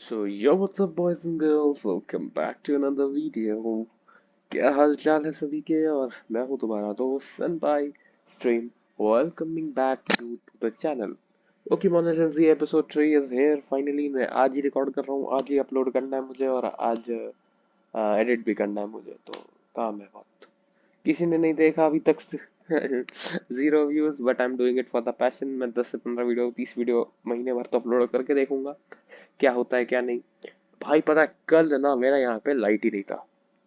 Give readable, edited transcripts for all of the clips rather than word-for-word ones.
So yo, what's up boys and girls, welcome back to another video। क्या हाल चाल है सभी के। और मैं हूँ तुम्हारा दोस्त Sunbae stream, welcoming back to the channel. Okay मोनेसेंसी एपिसोड 3 इज हियर फाइनली। मैं आज ही रिकॉर्ड कर रहा हूँ, आज ही अपलोड करना है मुझे, और आज एडिट भी करना है मुझे, तो काम है बहुत। किसी ने नहीं देखा अभी तक। Zero views, but I am doing it for the passion. मैं 10 से 15 वीडियो 30 वीडियो महीने भर तो अपलोड करके देखूंगा क्या होता है क्या नहीं। भाई पता है कल ना मेरा यहाँ पे लाइट ही नहीं था।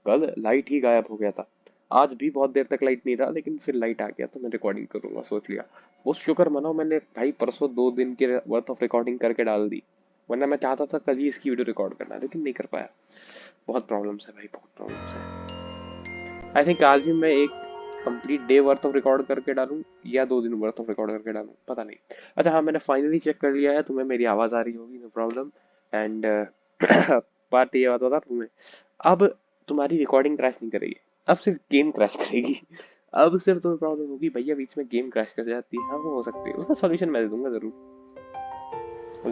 कल लाइट ही गायब हो गया था। आज भी बहुत देर तक लाइट नहीं रहा, लेकिन फिर लाइट आ गया तो मैं रिकॉर्डिंग करूंगा सोच लिया। वो शुक्र मनाओ मैंने भाई परसों 2 दिन के वर्थ ऑफ रिकॉर्डिंग करके डाल दी, वरना मैं चाहता था कल ही इसकी वीडियो रिकॉर्ड करना, लेकिन नहीं कर पाया। बहुत प्रॉब्लम्स है भाई, बहुत प्रॉब्लम्स है। आई थिंक आज भी मैं एक complete day worth of record करके डालूं या 2 दिन वर्थ ऑफ रिकॉर्ड करके डालूं, पता नहीं। अच्छा हाँ, मैंने फाइनली चेक कर लिया है, तुम्हें मेरी आवाज़ आ रही होगी, नो प्रॉब्लम। एंड बात ये बात बता तुम्हें, अब तुम्हारी रिकॉर्डिंग क्रैश नहीं करेगी, अब सिर्फ गेम क्रैश करेगी। अब सिर्फ तुम्हें प्रॉब्लम होगी भैया बीच में गेम क्रैश कर जाती है। हाँ वो हो सकती है, उसका सॉल्यूशन मैं दे दूंगा जरूर,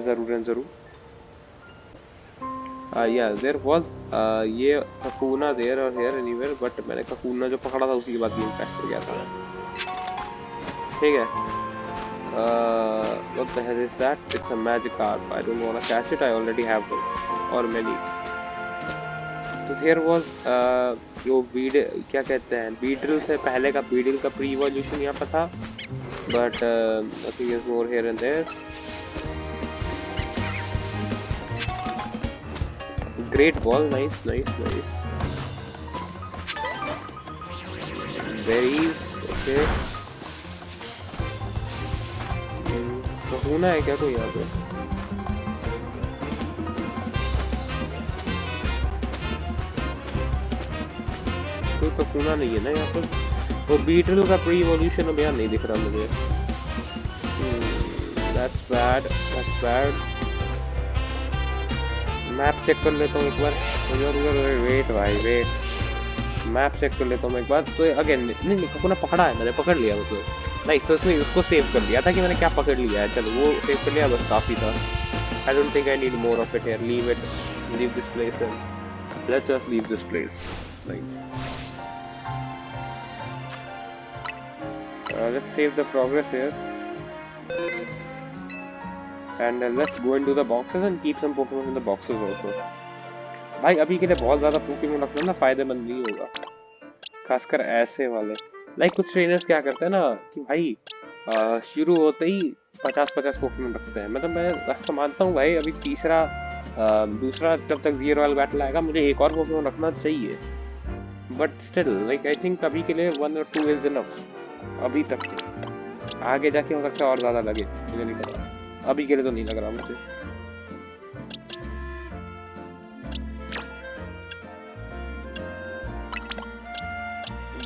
जरूर जरूर। yeah, there was ये ककूना there और here anywhere, but मैंने ककूना जो पकड़ा था उसी के बाद गेम क्रैश कर गया था। ठीक है। What the hell is that? It's a magic carp. I don't wanna catch it. I already have one or many. तो there was जो बीड क्या कहते हैं, बीडल से पहले का बीडल का प्री इवोल्यूशन यहाँ पर था, but nothing is more here and there. Great ball, nice, nice, nice. Berries, okay. ककूना है क्या कोई यहाँ पे? कोई ककूना नहीं है ना यहाँ पर। वो बीटल का प्री इवोल्यूशन अब यहाँ नहीं दिख रहा मुझे। That's bad, that's bad. Map check कर लेता हूँ एक बार। वेट भाई वेट, मैप चेक कर लेता हूँ मैं एक बार। तो अगेन नहीं ककूना पकड़ा है मैंने, पकड़ लिया मतलब। नहीं तो इसमें उसको सेव कर लिया था कि मैंने क्या पकड़ लिया है, चलो वो सेव कर लिया बस काफी था। I don't think I need more of it here. Leave it, leave this place and let's just leave this place. Nice. Let's save the progress here and let's go into the boxes and keep some Pokemon in the boxes also। भाई अभी के लिए बहुत ज़्यादा Pokemon रखना ना फायदेमंद नहीं होगा, खासकर ऐसे वाले। लाइक कुछ ट्रेनर्स क्या करते हैं ना कि भाई शुरू होते ही 50-50 Pokemon रखते हैं। मतलब मैं रखता मानता हूँ भाई, अभी तीसरा दूसरा जब तक 0 वाला बैटल आएगा मुझे एक और Pokemon रखना चाहिए, but still like I think अभी के लिए 1 or 2 इज इनफ। अभी तक आगे जाके हो सकता है और ज़्यादा लगे, मुझे नहीं पता, अभी के लिए तो नहीं लग रहा मुझे।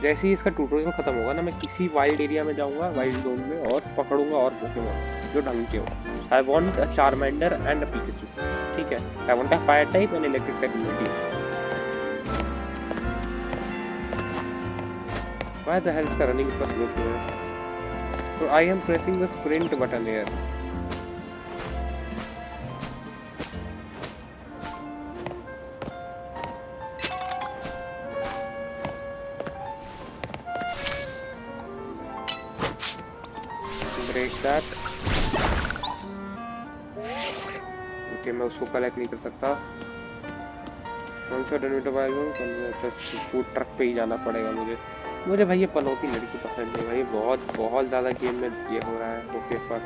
जैसे ही इसका ट्यूटोरियल खत्म होगा ना, मैं किसी वाइल्ड एरिया में जाऊंगा, वाइल्ड जोन में, और पकड़ूंगा और पोकेमॉन जो ढंग के हो। I want a Charmander and a Pikachu, ठीक है। I want a fire type and electric type ability. Why the hell is the running इतना स्लो क्यों है? So I am pressing the sprint button here. Break that. Okay, मैं उसको collect नहीं कर सकता। फूड ट्रक पे ही जाना पड़ेगा मुझे भाई। ये पनौती लड़की पसंद नहीं भाई, बहुत बहुत ज्यादा गेम में ये हो रहा है। ओके फक,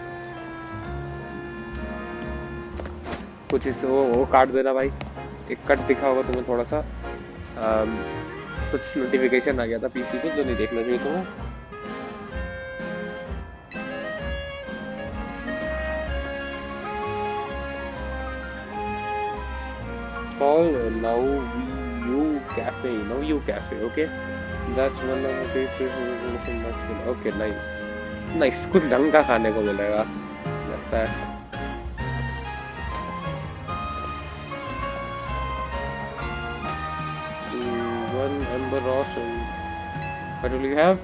कुछ इस वो काट देना भाई। एक कट दिखा होगा तुम्हें थोड़ा सा, कुछ नोटिफिकेशन आ गया था पीसी पे जो नहीं देखना चाहिए तुम्हें। Call now you cafe, okay? That's one of the favorite। Okay, nice, कुछ ढंग का खाने को मिलेगा लगता है। One Ember Ross and what will you have?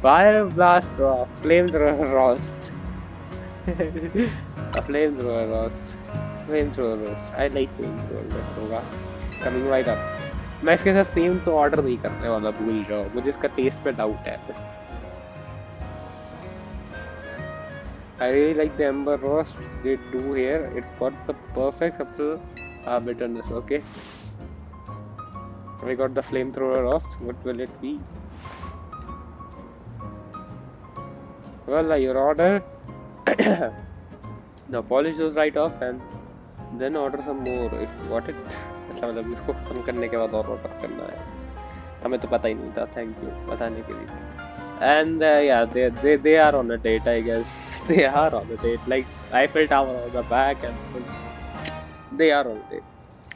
Fire Blast Ross, Flamethrower Ross। A flamethrower roast. Flamethrower roast. I like flamethrower roast होगा. Coming right up. मैं इसके साथ सेम तो ऑर्डर नहीं करने वाला, भूल जाओ, मुझे इसका टेस्ट पे डाउट है. I really like the ember roast they do here. It's got the perfect subtle bitterness. Okay. We got the flamethrower roast. What will it be? Well, your order. Now polish those right off and then order some more if you got it. मतलब इसको खत्म करने के बाद और order करना है. हमें तो पता ही नहीं था. Thank you बताने के लिए. And yeah, they are on a date, I guess. They are on a date. Like Eiffel Tower on the back and they are on a date.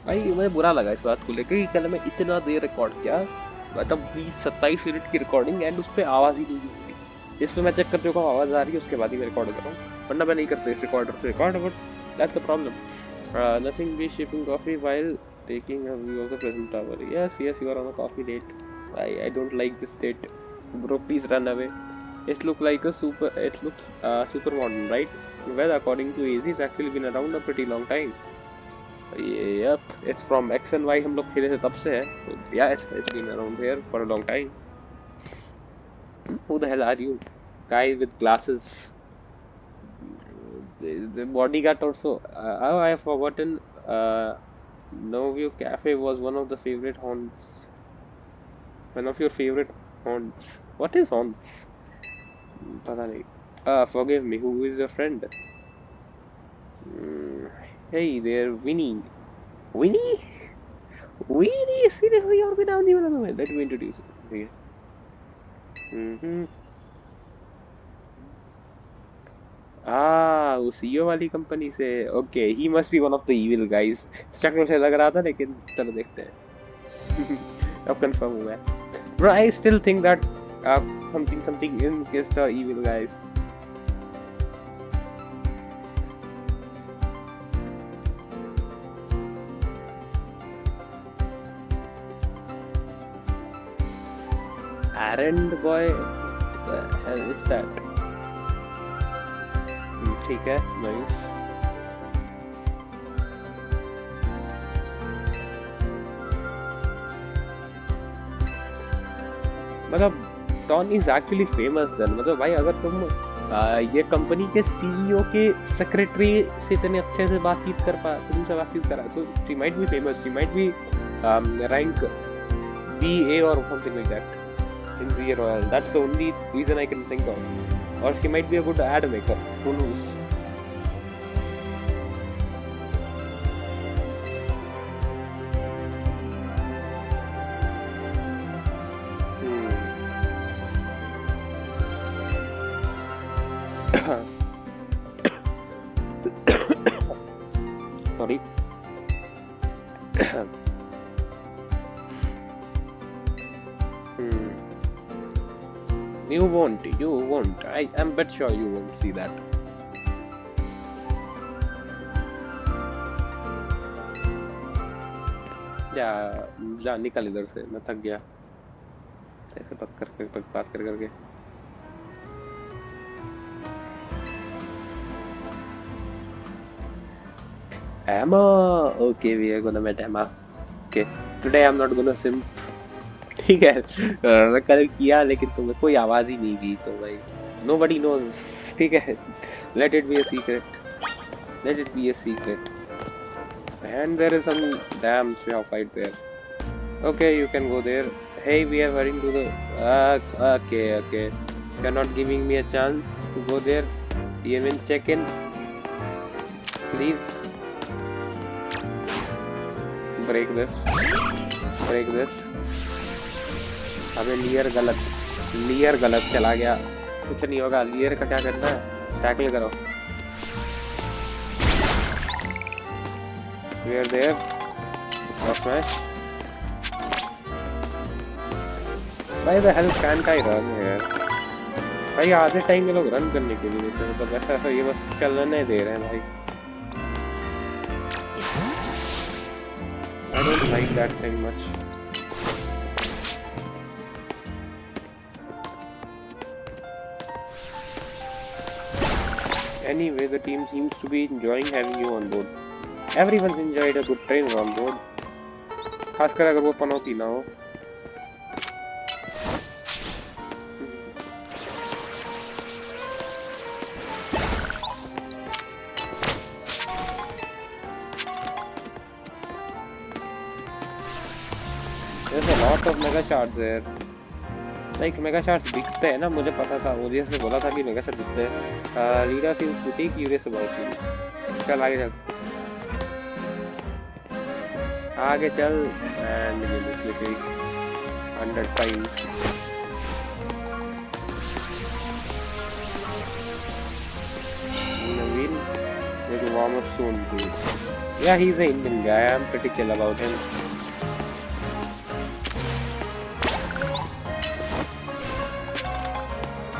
भाई मुझे बुरा लगा इस बात को लेकर कि कल मैं इतना देर रिकॉर्ड किया, मतलब 20-27 मिनट की रिकॉर्डिंग एंड उस पर आवाज़ ही नहीं हो रही. इस पे मैं चेक कर चुका हूँ आवाज़ आ रही है, उसके बाद ही मैं रिकॉर्ड कर रहा हूँ, वरना मैं नहीं करता इस रिकॉर्डर से record. But that's the problem. Nothing be shipping coffee while taking a view of the present tower. Yes, you are on a coffee date. I don't like this date. Bro, please run away. It looks super modern, right? Well, according to AZ, it's actually been around a pretty long time. Yep, it's from X and Y. हम लोग खेले थे तब से है. So, yeah, it's been around here for a long time. Who the hell are you? Guy with glasses. The bodyguard also. I have forgotten. Novio Cafe was one of the favorite haunts. One of your favorite haunts. What is haunts? पता नहीं. Forgive me. Who is your friend? Hey there, Winnie. Winnie? Winnie? Seriously, you're been down even other way. Let me introduce you. वो CEO वाली company से. Okay, he must be one of the evil guys. Structure से लग रहा था, लेकिन चलो देखते हैं. अब कंफर्म हुआ है. Bro, I still think that something in is the evil guys. Errand boy, the hell is that? ठीक है, nice. मतलब Don is actually famous then. मतलब भाई अगर तुम ये कंपनी के सीईओ के सेक्रेटरी से इतने अच्छे से बातचीत कर पा, तुमसे बातचीत करा, so she might be famous, she might be rank BA or something like that in Zee Royal. That's the only reason I can think of. Or she might be a good ad maker, who knows. Sorry. You won't. I am bet sure you won't see that. जा निकल इधर से, मैं थक गया ऐसे बात कर करके. Emma, okay, we are gonna meet Emma. Okay, today I'm not gonna simp. ठीक है, मैं कल किया लेकिन तुम्हें कोई आवाज ही नहीं दी, तो भाई nobody knows. ठीक है, let it be a secret. And there is some damn fight there. Okay, you can go there. Hey, we are heading to the. Okay. You're not giving me a chance to go there. Even check in, please. Break this. अबे लियर गलत चला गया. कुछ नहीं होगा. लियर का क्या करना है? टैकल करो. We are there. Smash. Why the hell can't I run here? भाई आधे टाइम में लोग रन करने के लिए देते हैं, मतलब ऐसा ये बस चलने दे रहे हैं भाई. I don't like that thing much. Anyway, the team seems to be enjoying having you on board. Everyone's enjoyed a good trainer on board. खासकर अगर वो पनौती ना हो. There's a lot of mega shards there. Like mega shards दिखते हैं ना, मुझे पता था, मुझे इसने बोला था कि mega shards दिखते हैं. Lira seems pretty curious about you. चल आगे चल. आगे चल. And ये मुश्किल 100 times. Naveen will warm up soon too. Yeah, he's an Indian guy. I'm pretty chill about him.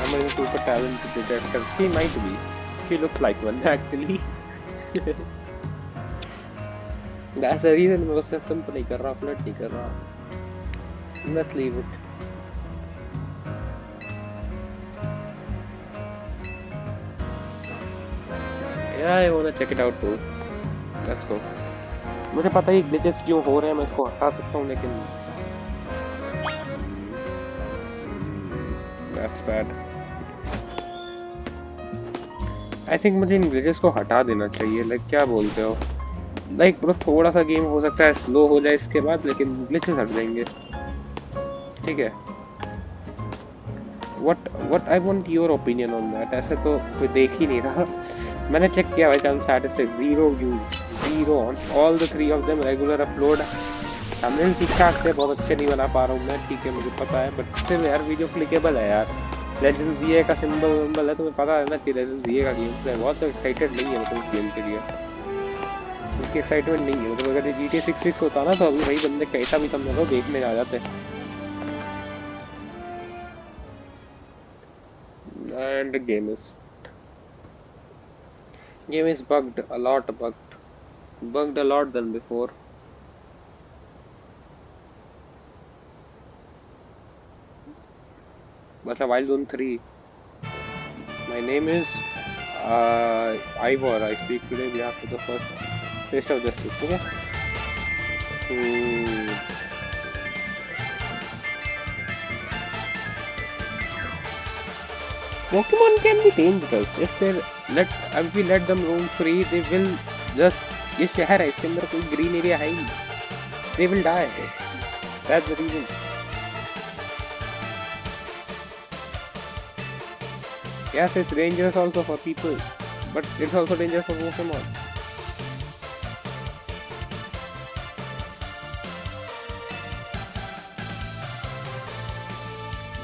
I'm a super talented detective. He might be. He looks like one actually. That's the reason मैं उससे simple नहीं कर रहा, flirt नहीं कर रहा. Let's leave it. Yeah, I wanna check it out too. Let's go. मुझे पता है glitches क्यों हो रहे हैं, मैं इसको हटा सकता हूँ, लेकिन that's bad. I think मुझे इन glitches को हटा देना चाहिए. Like क्या बोलते हो? Like bro, थोड़ा सा गेम हो सकता है स्लो हो जाए इसके बाद, लेकिन glitches हट जाएंगे. ठीक है. What I want your opinion on that. ऐसे तो कोई देख ही नहीं रहा. मैंने चेक किया भाई channel statistics 0 views 0 on all the 3 of them regular upload. हमने ठीक ठाक से बहुत अच्छे नहीं बना पा रहा हूँ मैं, ठीक है मुझे पता है, बट स्टिल यार वीडियो क्लिकेबल है यार. लेजेंड्स ये का सिंबल है, तुम्हें पता है ना कि लेजेंड्स ये का गेम प्ले बहुत तो एक्साइटेड नहीं है मतलब इस गेम के लिए. इसकी एक्साइटमेंट नहीं है मतलब. अगर ये GTA 6 फिक्स होता ना तो अभी भाई बंदे कैसा भी तुम लोग देखने आ जाते. And the game is bugged a lot, bugged a lot than before. But Wild Zone 3. My name is Ivor. I speak today behalf of the first Taste of Justice. Okay. Pokemon can be dangerous if we let them roam free. They will just. ये शहर है, इसके अंदर कोई green area है ही नहीं. They will die. That's the reason. Yes, it's dangerous also for people, but it's also dangerous for Pokemon.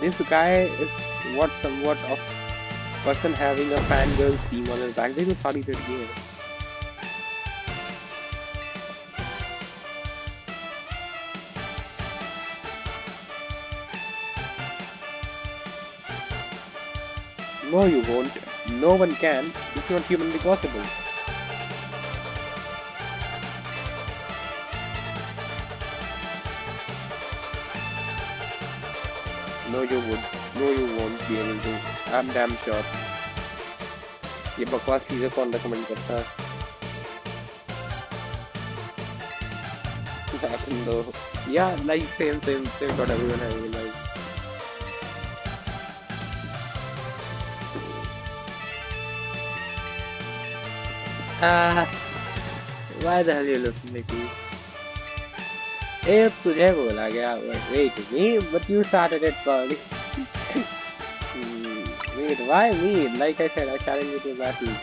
This guy is somewhat of person having a fangirl team on his back. They will sorry that game. No, you won't. No one can. It's not humanly possible. No, you would. No, you won't be able to. I'm damn sure. ये बकवास चीज़ें कौन recommend करता है? Happened though. Yeah, like same. Got everyone having a life. Why the hell you looking at me? Hey, तुझे बोला गया. Wait, me? But you started it probably. Wait, why me? Like I said, I challenge you to battle.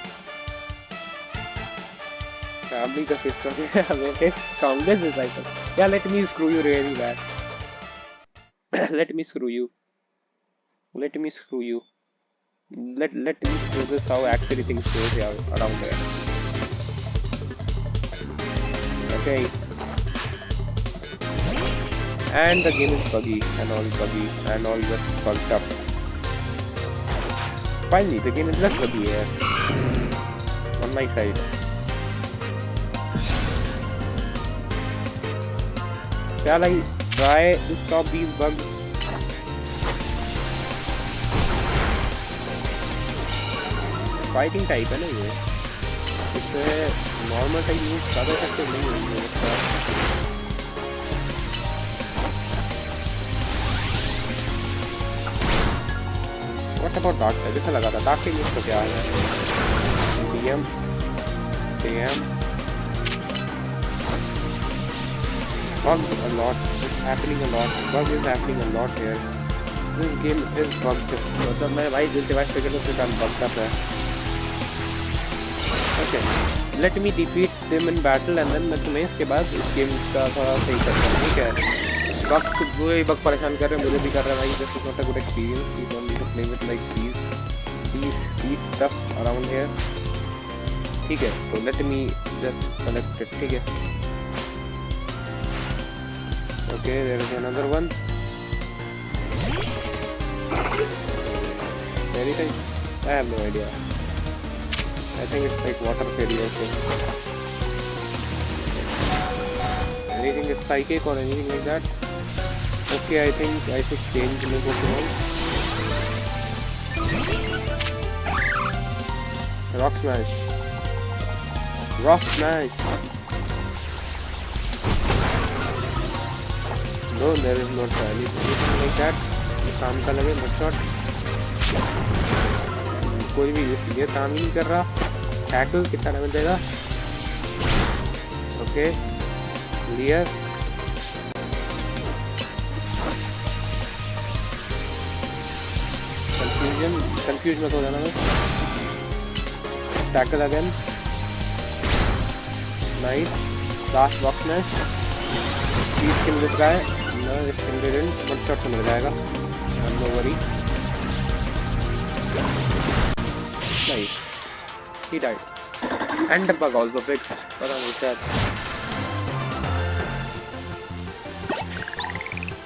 Family का fist हो गया. मेरे strongest disciple. Yeah, let me screw you really bad. Let me screw you. Let me screw this how actually things go here around there. Okay. And the game is buggy and all just fucked up. Finally, the game is less buggy here. On my side. Shall I try to stop these bugs? Fighting type है ना ये, इससे normal type use ज़्यादा effective नहीं होंगे इसका। What about dark type? जैसा लगा था डार्क टाइप यूज तो क्या है? DM DM bug a lot, it's happening a lot, bug is happening a lot here, this game is bugged, मतलब मैं भाई जिस डिवाइस पे खेलूँ उसके कारण bugged up है। Okay, let me defeat them in battle and then मैं तुम्हें इसके बाद इस गेम का थोड़ा सही करता हूँ, ठीक है? बग जो ये बग परेशान कर रहे हैं, मुझे भी कर रहा है भाई, this is not a good experience, you don't need to play with like these stuff around here, ठीक है? तो let me just collect it, ठीक है? Okay, there is another one. Fairy type? I have no idea. I think it's like water fairy also. Anything is psychic or anything like that? Okay, I think I should change my Pokemon. Rock Smash. Rock Smash. No, there is not anything like that. ये काम का लगे मत कोई भी ये काम ही नहीं कर रहा। टैकल कितना डैमेज देगा? Okay clear. कंफ्यूज मत हो जाना बस। Tackle again, nice, last box में 30 किल दिख रहा है, वन शॉट से मिल जाएगा, no worry. Nice, he died and the bug also fixed, पता नहीं क्या।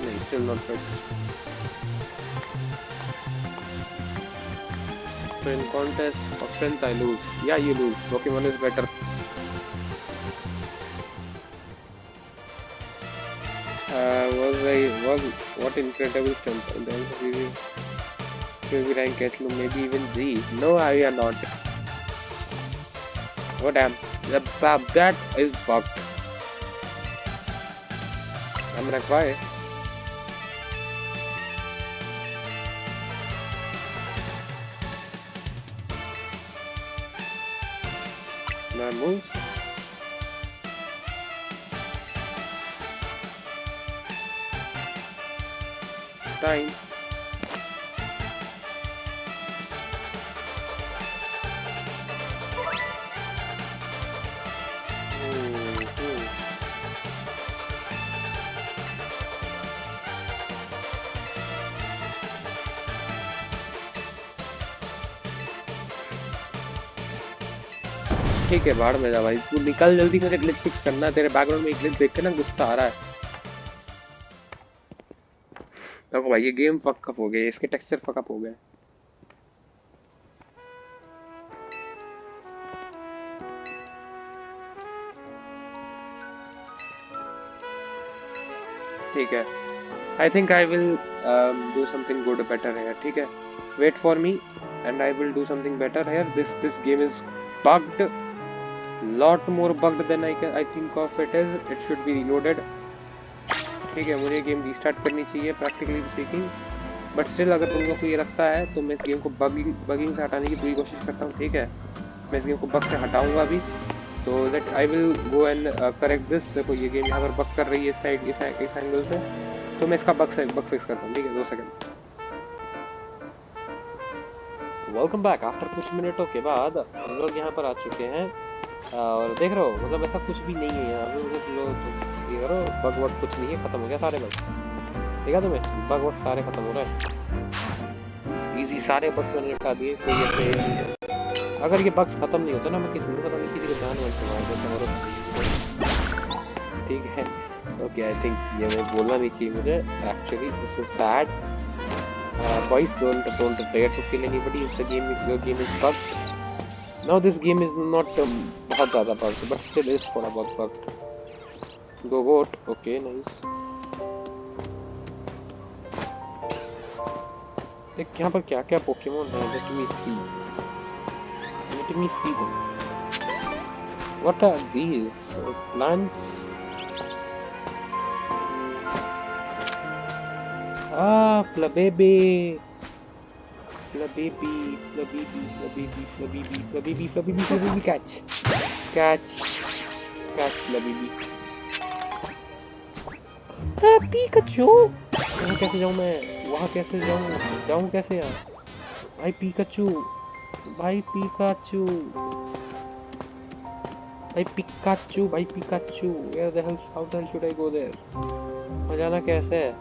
नहीं, still not fixed. So in contest of strength I lose. Yeah, you lose. Pokemon is better. Was what incredible strength, and then maybe rank S, maybe even Z. No, I am not. Oh damn, that is bugged. I'm like, why? My move. Time. ठीक है, बाहर में जा भाई, तू निकल जल्दी, मुझे ग्लिच फिक्स करना है। तेरे बैकग्राउंड में एक ग्लिच देख के ना गुस्सा आ रहा है। देखो भाई, ये गेम फक अप हो गया, इसके टेक्सचर फक अप हो गए। ठीक है, I think I will do something good better here, ठीक है? Wait for me and I will do something better here. This game is bugged, lot more bugged than I think of it is. It should be reloaded. ठीक है, मुझे game restart करनी चाहिए practically speaking, but still अगर तुम लोग को ये लगता है तो मैं इस गेम को बगिंग से हटाने की पूरी कोशिश करता हूँ, ठीक है? मैं इस गेम को बग से हटाऊंगा अभी, तो that I will go and correct this. देखो ये गेम यहाँ पर बग कर रही है इस साइड, इस एंगल से, तो मैं इसका बग फिक्स करता हूँ, ठीक है? 2 सेकंड। Welcome back. आफ्टर कुछ मिनटों के बाद हम लोग यहाँ पर आ चुके हैं और देख रहे हो, मतलब ऐसा कुछ भी नहीं है यहाँ पे, मतलब ये करो, बग वग कुछ नहीं है, खत्म हो गया सारे बग्स। देखा तुम्हें, बग वग सारे खत्म हो रहे हैं, इजी सारे बग्स मैंने निपटा दिए। कोई ऐसे अगर ये बग्स खत्म नहीं होता ना, मैं किसी को जान वन से मार देता, ठीक है? ओके, आई थिंक ये मैं बोलना नहीं चाहिए मुझे, actually this is bad. Boys don't dare to kill anybody if the game is bugged. Now this game is not बहुत ज़्यादा bugged, but still is थोड़ा बहुत bugged. Go vote, okay, nice. देख यहाँ पर क्या क्या पोकेमोन है, let me see. Let me see them. What are these? Plants? Ah, Flababy. Flababy, catch. Catch, Flababy. Pikachu! वहाँ कैसे जाऊँ मैं? वहाँ कैसे जाऊँ कैसे यार? भाई Pikachu! भाई Pikachu! Where the hell? How the hell should I go there? वहाँ जाना कैसे है?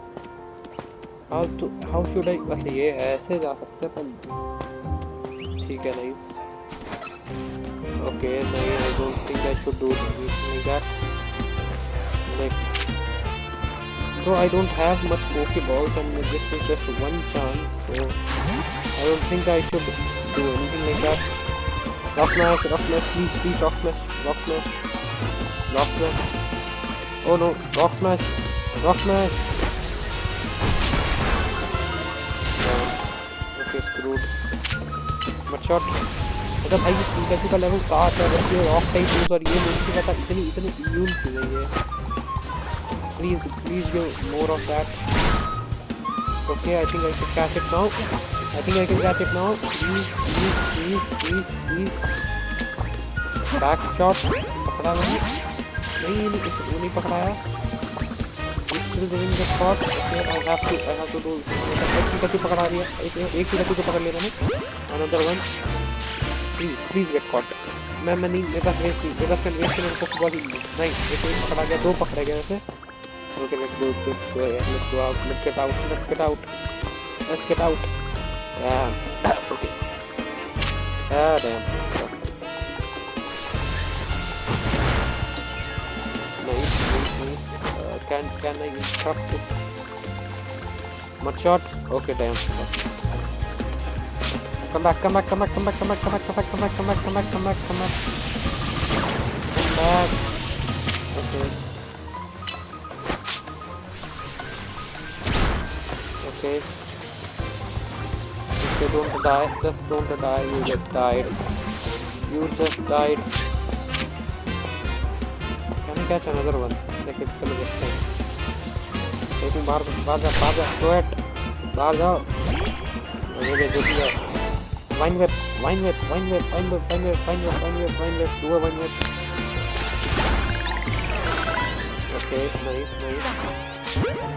How should I? अच्छा ये ऐसे जा सकते हैं पर ठीक है nice. Okay, no, I don't think I should do anything like that. Next. So I don't have much Pokeballs and this is just one chance, so I don't think I should do anything like that. Rock smash, please, rock smash. Oh no, rock smash. Okay, screwed. Mudshot. मतलब भाई इस Pikachu का level कहाँ आता है? जब ये rock type use और ये मुझे पता इतनी इम्यून क्यों है ये? Please give more of that. Okay, I think I can catch it now. Please. Back shot. पकड़ा मैंने. नहीं पकड़ाया. Still doing the shot. Okay, I have to do. एक पिकाचू पकड़ा दिया. एक पिकाचू को पकड़ लिया मैंने. Another one. Please get caught. मैं नहीं मेरे पास वेस्ट मेरे को बहुत नहीं एक पकड़ा गया, दो पकड़े गए वैसे. Okay, let's go out. Let's get out. Okay. Damn. Nice. Can I interrupt it? Mudshot. Okay, damn. Come back. Okay. Okay, don't die. Just don't die. You just died. Can I catch another one? Like it's gonna get time. लेकिन बाहर जा. Throw it. बाहर जाओ. मुझे जो दिया. Vine whip. Do a vine whip. Okay, nice.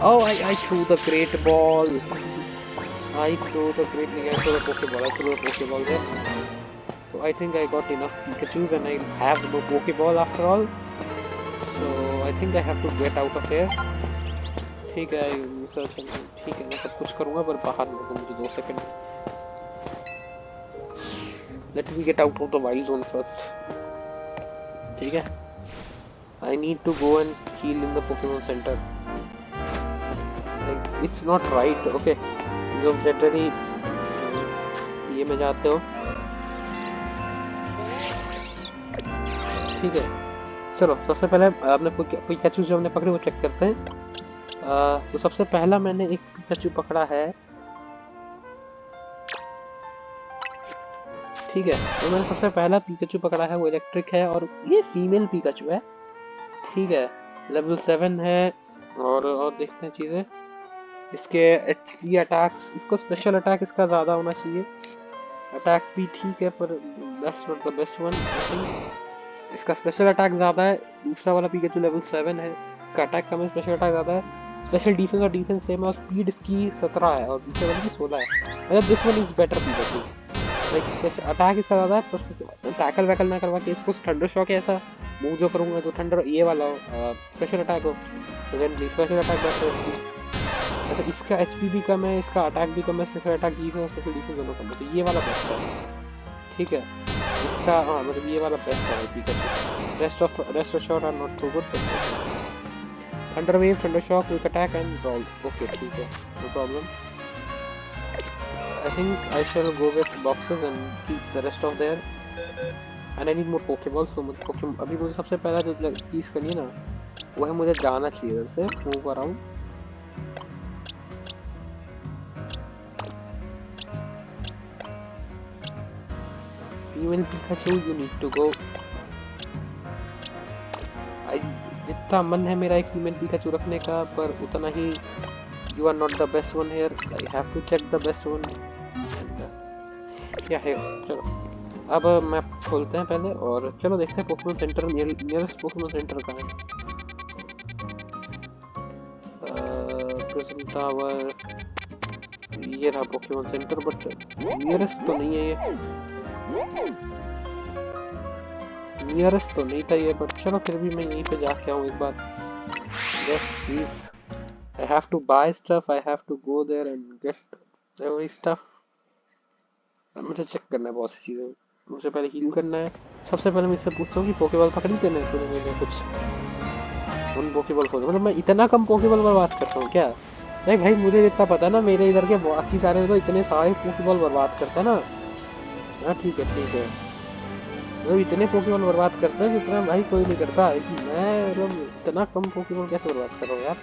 Oh, I threw the great ball. I threw the Pokeball there. So I think I got enough Pikachus and I have no Pokeball after all. So I think I have to get out of here. ठीक है मैं सब कुछ करूँगा पर बाहर मुझे 2 second. Let me get out of the wild zone first. ठीक है. I need to go and heal in the Pokemon Center. Like, it's not right. Okay. जो लेटरली ये में जाते हो. ठीक है. चलो सबसे पहले आपने पिकाचू जो हमने पकड़ी वो चेक करते हैं. तो सबसे पहला मैंने एक पिकाचू पकड़ा है. ठीक है. तो मैंने सबसे पहला पिकाचू पकड़ा है वो इलेक्ट्रिक है और ये फीमेल पिकाचू है. ठीक है. लेवल 7 है और देखते हैं चीजें. इसके एचपी अटैक्स, इसको स्पेशल अटैक इसका ज़्यादा होना चाहिए. अटैक भी ठीक है पर that's not the best one. इसका स्पेशल अटैक ज़्यादा है. दूसरा वाला पिकाचू लेवल 7 है. इसका अटैक कम है, स्पेशल अटैक ज़्यादा है. स्पेशल डिफेंस और डिफेंस सेम है और स्पीड इसकी 17 है और दूसरे वाले की 16 है. मतलब this one is better Pikachu. Like attack इसका ज़्यादा है पर टैकल वैकल ना करवा के इसको थंडर शॉक ऐसा मूव जो करूँगा तो थंडर ये वाला स्पेशल अटैक हो तो देन स्पेशल अटैक बेटर है. अच्छा इसका एचपी भी कम है, इसका अटैक भी कम है, special attack defence special defence दोनों कम है तो ये वाला बेस्ट है. ठीक है. इसका हाँ मतलब ये वाला बेस्ट है Pikachu. Rest of shot are not too good. Thunder wave, thunder shock, quick attack and roll. Okay ठीक है, no problem. I think I shall go with boxes and keep the rest of there. And I need more Pokeballs. So मुझे अभी मुझे सबसे पहला जो चीज़ करनी है ना वो है मुझे जाना चाहिए इधर से move around. Female Pikachu you need to go. जितना मन है मेरा एक फीमेल पिकाचू रखने का, पर उतना ही you are not the best one here. I have to check the best one क्या है। चलो अब मैप खोलते हैं पहले और चलो देखते हैं Pokemon centre nearest Pokemon centre कहाँ है। प्रिज्म टावर, ये रहा पोकेमॉन सेंटर, बट नियरेस्ट तो नहीं है ये, नियरेस्ट तो नहीं था ये, बट चलो फिर भी मैं यहीं पे जाके आऊँ एक बार। Yes please, I have to buy stuff, I have to go there and get every stuff. मुझे चेक करना है बहुत सी चीज़ें, मुझे पहले हील करना है। सबसे पहले मैं इससे पूछता हूँ कि पोकेबॉल पकड़ी तेने तूने मुझे कुछ उन पोकेबॉल को, मतलब मैं इतना कम पोकेबॉल बर्बाद करता हूँ क्या? नहीं भाई, मुझे जितना पता है ना, मेरे इधर के बाकी सारे तो इतने सारे पोकेबॉल बर्बाद करता है ना। हाँ ठीक है, वो इतने पोकेमॉन बर्बाद करते हैं जितना भाई कोई नहीं करता। मैं मतलब इतना कम पोकेमॉन कैसे बर्बाद कर रहा हूँ यार।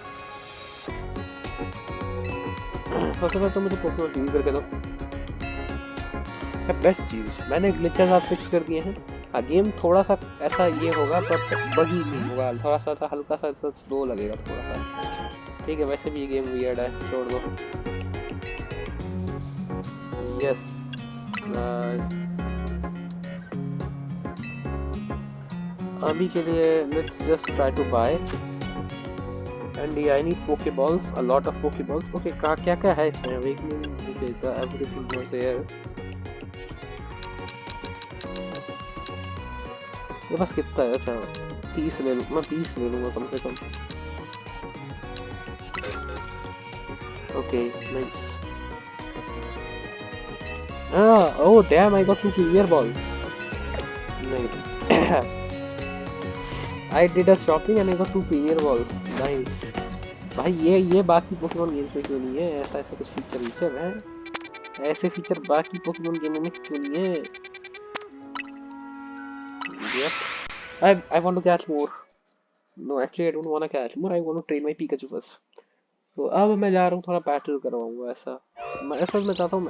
सबसे पहले तो मुझे पोकेमॉन हील करके दो। बेस्ट चीज मैंने ग्लिचेस आप फिक्स कर दिए हैं। हाँ गेम थोड़ा सा ऐसा ये होगा, पर बगी नहीं होगा, थोड़ा सा हल्का सा स्लो लगेगा थोड़ा सा। ठीक है, वैसे भी ये गेम वियर्ड है, छोड़ दो। यस अभी के लिए let's just try to buy and yeah, I need pokeballs, a lot of pokeballs. Okay, क्या है इसमें? awakening, okay, the everything was here. ये बस कितना है? अच्छा 30 ले लूँ मैं, 20 ले लूँगा कम से कम। Okay, nice. Oh damn, I got 2 premier balls. नहीं I did a shopping and I got 2 premier balls. Nice. भाई ये बाकी पोकेमॉन गेम्स में क्यों नहीं है? ऐसा कुछ फीचर है? ऐसे फीचर बाकी पोकेमॉन गेमों में क्यों नहीं है? Yep. I want to catch more. No, actually I don't want to catch more. I want to train my Pikachu first. तो अब मैं जा रहा हूँ थोड़ा बैटल करवाऊंगा। ऐसा मैं चाहता हूँ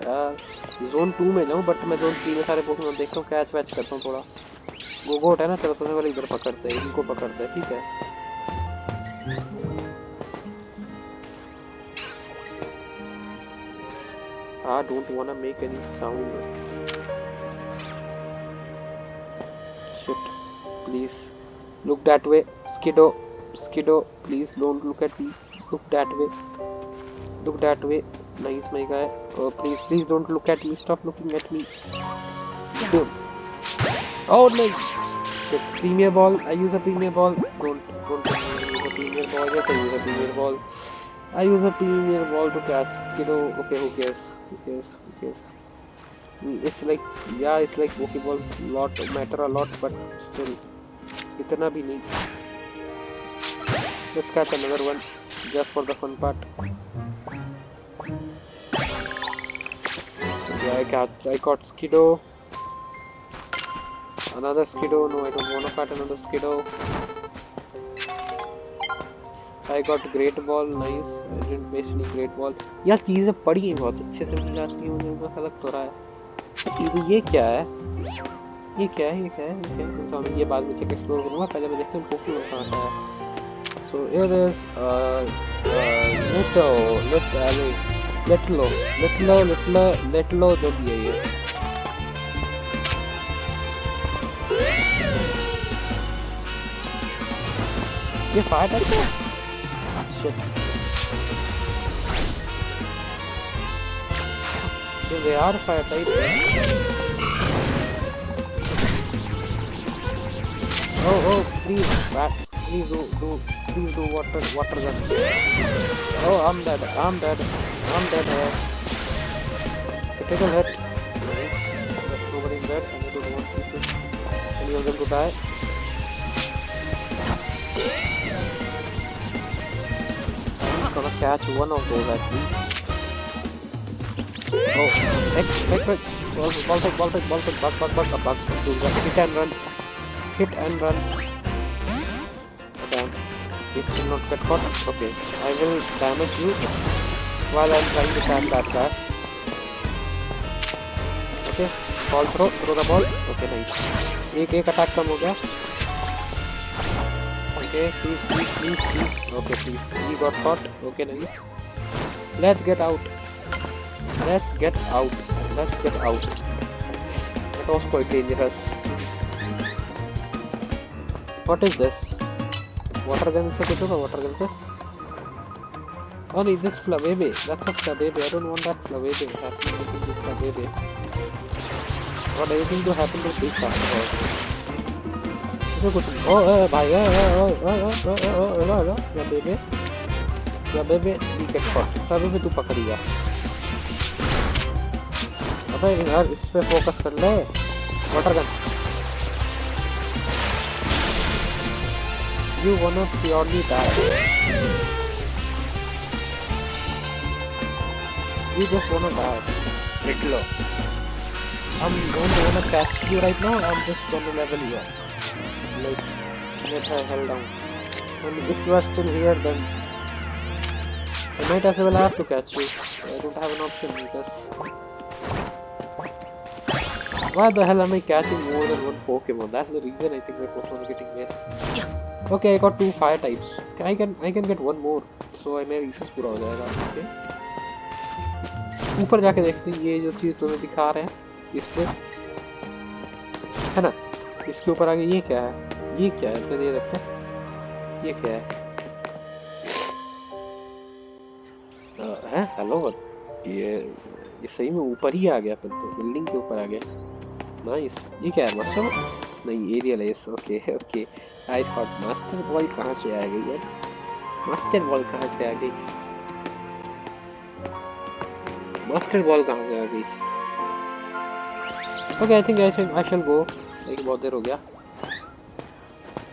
जोन 2 में जाऊँ, बट मैं जोन 3 में सारे पोकेमॉन देखता हूँ, कैच वैच करता हूँ थोड़ा। गोगोट है ना, चलो सबसे पहले इधर पकड़ते हैं, इनको पकड़ते हैं, ठीक है। I don't wanna make any sound. Shit, please look that way. Skiddo, please don't look at me. Look that way. Nice, my guy. Oh, please don't look at me. Stop looking at me. Oh nice. The premier ball. I use a premier ball. Don't use a premier ball. Yes, I use a premier ball. I use a premier ball to catch Skiddo. Okay, who cares? It's like, yeah, it's like Pokeballs matter a lot, but still, itna bhi nahi. Let's catch another one, just for the fun part. Yeah, I caught Skiddo. Another Skiddo. No, I don't want to catch another Skiddo. I got Great Ball. Nice. I didn't waste any Great Ball. यार चीजें पड़ी हैं बहुत अच्छे से मिल जाती हैं, मुझे उनका अलग तो रहा है। ये क्या है? ये क्या है? ये बाद में चेक एक्सप्लोर करूँगा, पहले मैं देखता हूँ पोकेमॉन कहाँ का है। So here is Letlo जो भी है ये। ये फायर टाइप है? Shit. They are fire type. Oh, please do water gun. Oh, I'm dead. Here. Critical hit. Nice. Nobody is dead. I don't want any of them to die. I'm gonna catch one of those at least. Oh, quick. Ball pick, bug. Hit and run. Okay. This will not get caught. Okay. I will damage you while I'm trying to catch that guy. Okay. Ball throw the ball. Okay nice, एक attack कम हो गया। Okay please okay please, he got caught. Okay nice, let's get out. That was quite dangerous. What is this? Water gun से कुछ होगा? Water gun से? Oh no, this Flabébé. That's a Flabébé. I don't want that Flabébé. Flabébé. I want everything to happen to this after. इसमें कुछ नहीं। Oh भाई Flabébé, he get caught. Flabébé तू पकड़ गया। अबे यार इस पे फोकस कर ले। Water gun. You wanna purely die. You just wanna die. Little. I'm don't wanna catch you right now. I'm just gonna level you up. Let's get her hell down. And if you are still here, then I might as well have to catch you. I don't have an option because. Why the hell am I catching more than one Pokemon? That's the reason I think my Pokemon are getting missed. Okay, I got 2 fire types. I can get one more. So मेरा research पूरा हो जाएगा। Okay. ऊपर जाके देखते हैं ये जो चीज तुम्हें दिखा रहे हैं इस पे, है ना? इसके ऊपर आगे ये क्या है? ये क्या है? ये देखते हैं। ये क्या है? हेलो। ये सही में ऊपर ही आ गया, फिर तो बिल्डिंग के ऊपर आ गया। नाइस। ये क्या है? मास्टर नहीं, aerial ace. Okay okay, I thought master ball कहाँ से आ गई है? मास्टर बॉल कहाँ से आ गई? Okay, I think I shall go. Like बहुत देर हो गया।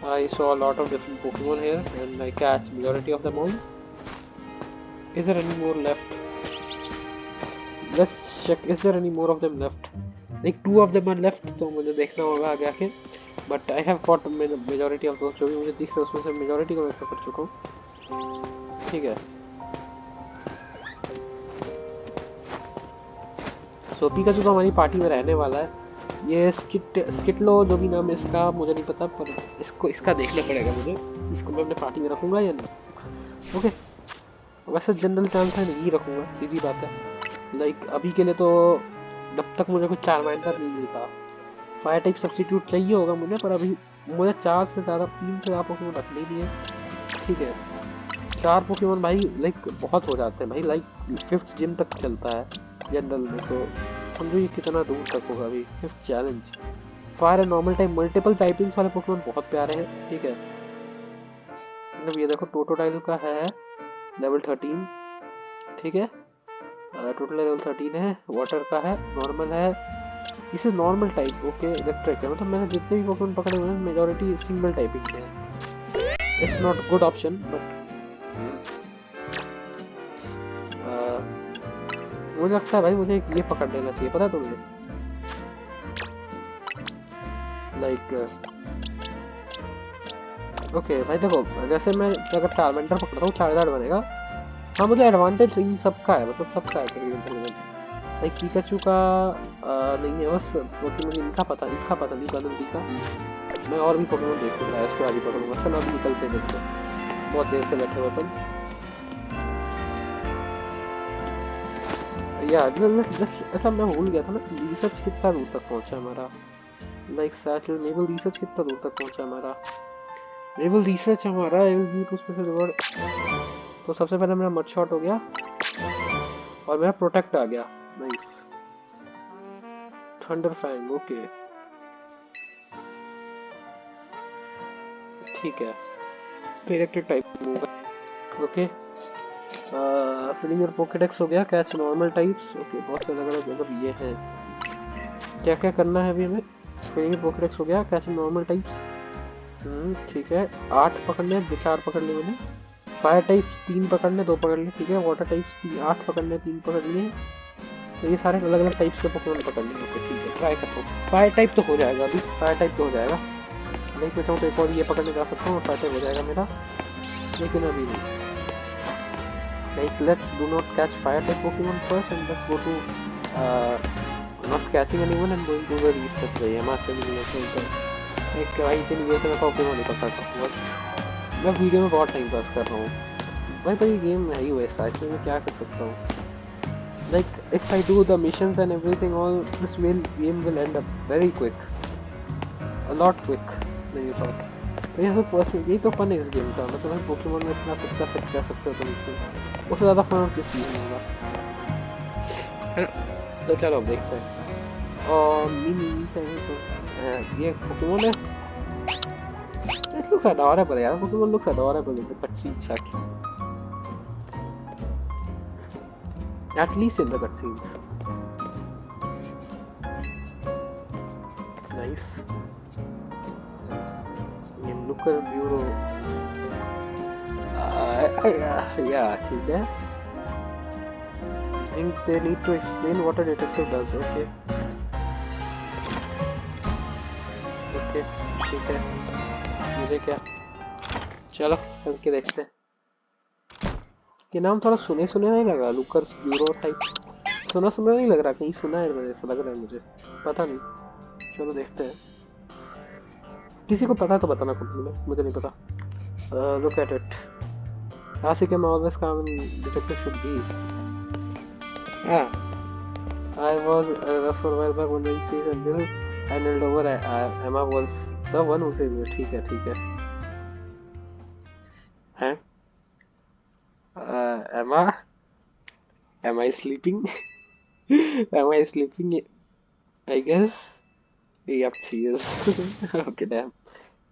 I saw a lot of different Pokemon here and I catch majority of them all. Is there any more left? Let's check. Is there any more of them left? Like 2 of them are left, तो मुझे देखना होगा आगे आके। But I have caught majority of those जो भी मुझे दिख रहे हैं उसमें से majority को मैं पकड़ चुका हूँ। ठीक है। So पिकाचू तो हमारी पार्टी में रहने वाला है। ये स्किटलो जो भी नाम है इसका मुझे नहीं पता, पर इसका देखना पड़ेगा मुझे। इसको मैं अपने पार्टी में रखूंगा या नहीं। ओके, वैसे जनरल चांस है नहीं रखूंगा, सीधी बात है। लाइक अभी के लिए तो जब तक मुझे कुछ चारमाइंडर नहीं मिलता, फायर टाइप सब्स्टिट्यूट चाहिए होगा मुझे, पर अभी मुझे 4 से ज़्यादा 3 से ज़्यादा पोकेमोन रखने ही नहीं है। ठीक है, 4 पोकेमोन भाई लाइक बहुत हो जाते हैं भाई। लाइक 5th जिम तक चलता है जनरल में, तो समझो ये कितना दूर तक होगा अभी। 5th challenge fire and normal type multiple typings वाले पोकेमोन बहुत प्यारे हैं। ठीक है, मतलब ये देखो टोटोडाइल का है लेवल 13। ठीक है, टोटल लेवल 13 है। वाटर का है, नॉर्मल है, इसे नॉर्मल टाइप। ओके, इलेक्ट्रिक है। मतलब मैंने जितने भी पोकेमोन पकड़े हुए हैं मेजॉरिटी सिंगल टाइपिंग के हैं। It's not good option, but मुझे लगता है भाई मुझे ये पकड़ लेना चाहिए, पता है तुम्हें? लाइक ओके भाई देखो, जैसे मैं अगर चारमेंटर पकड़ता हूँ चार्जर बनेगा। हाँ, मुझे एडवांटेज इन सबका है, मतलब सबका है तकरीबन। लाइक पिकाचू का नहीं है बस, क्योंकि मुझे इनका पता, इसका पता नहीं, बनंती का। मैं और भी पोकेमोन देखूंगा, इसके बाद ही पकड़ूंगा। चलो अभी निकलते हैं इससे, बहुत देर से बैठे हुए अपन। यार अच्छा मैं भूल गया था ना, रिसर्च कितना दूर तक पहुंचा हमारा। लाइक सैचल मेबल रिसर्च कितना दूर तक पहुंचा हमारा? मेबल रिसर्च हमारा एवल टू स्पेशल रिवॉर्ड। तो सबसे पहले मेरा मड शॉट हो गया और मेरा प्रोटेक्ट आ गया। नाइस। थंडर फैंग, ओके ठीक है, फिर electric type move. Okay, filling your Pokedex हो गया, कैच नॉर्मल टाइप्स। ओके, बहुत से अलग अलग मतलब ये है। क्या क्या करना है अभी हमें? फिलिंग योर पोकेडेक्स हो गया, कैच नॉर्मल टाइप्स। ठीक है, 8 पकड़ने, 4 पकड़ने मैंने। फायर टाइप्स 3 पकड़ने, 2 पकड़ लिए। ठीक है, वाटर टाइप्स 8 पकड़ने, 3 पकड़ लिए। तो ये सारे अलग अलग टाइप्स के पोकेमोन पकड़ने। ओके ठीक है, ट्राई करता हूँ। फायर टाइप तो हो जाएगा अभी, फायर टाइप तो हो जाएगा। लाइक मैं चाहूँ तो एक और ये पकड़ने जा सकता हूँ, फायर टाइप हो जाएगा मेरा, लेकिन अभी नहीं। Like let's do not catch fire type Pokemon first and let's go to not catching anyone and going to the research भाई एमा से मिलने से एक भाई इतनी देर से मैं पोकेमॉन नहीं पकड़ रहा हूँ बस मैं वीडियो में बहुत टाइम पास कर रहा हूँ भाई तो ये गेम है ही वैसा इसमें मैं क्या कर सकता हूँ like if I do the missions and everything all this game will end up very quick a lot quick than you thought तो ये सब पर्सन यही तो फन है इस गेम का मतलब भाई पोकेमॉन में इतना कुछ कर सकते हो तुम इसमें उससे ज़्यादा फन और किस चीज़ में होगा तो चलो अब देखते हैं और ये पोकेमॉन है it looks adorable यार Pokemon looks adorable in the cutscene Shaki at least in the cutscenes nice ये looker bureau yeah ठीक है I think they need to explain what a detective does okay okay ठीक है मुझे क्या चलो चल के देखते हैं कि नाम थोड़ा सुने सुने नहीं लग रहा लुकर्स ब्यूरो टाइप सुना सुना नहीं लग रहा कहीं सुना है मेरे ऐसा लग रहा है मुझे पता नहीं चलो देखते हैं किसी को पता तो बताना कंपनी में मुझे नहीं पता look at it Classic and always common detective should be I was for a while back wondering see and Bill handled over Emma was the one who said ठीक है हैं Emma am I sleeping am I sleeping I guess yep she is okay damn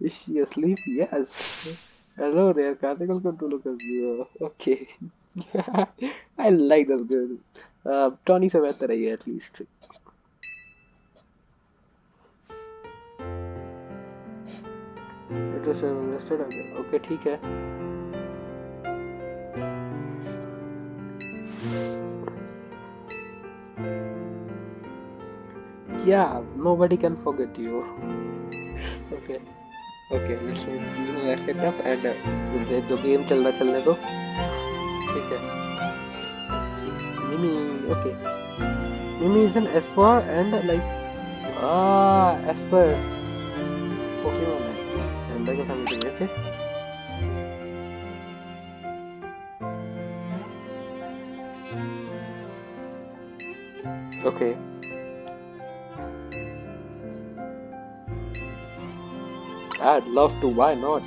is she asleep yes hello there Karthik welcome to look at you okay I like that girl Tony से बेहतर है ये at least it was invested okay ठीक है yeah nobody can forget you okay let's wrap it up and जो game चल रहा चलने दो ठीक है Mimi okay Mimi is an Esper and like Esper Pokemon है and like a family okay I'd love to, why not?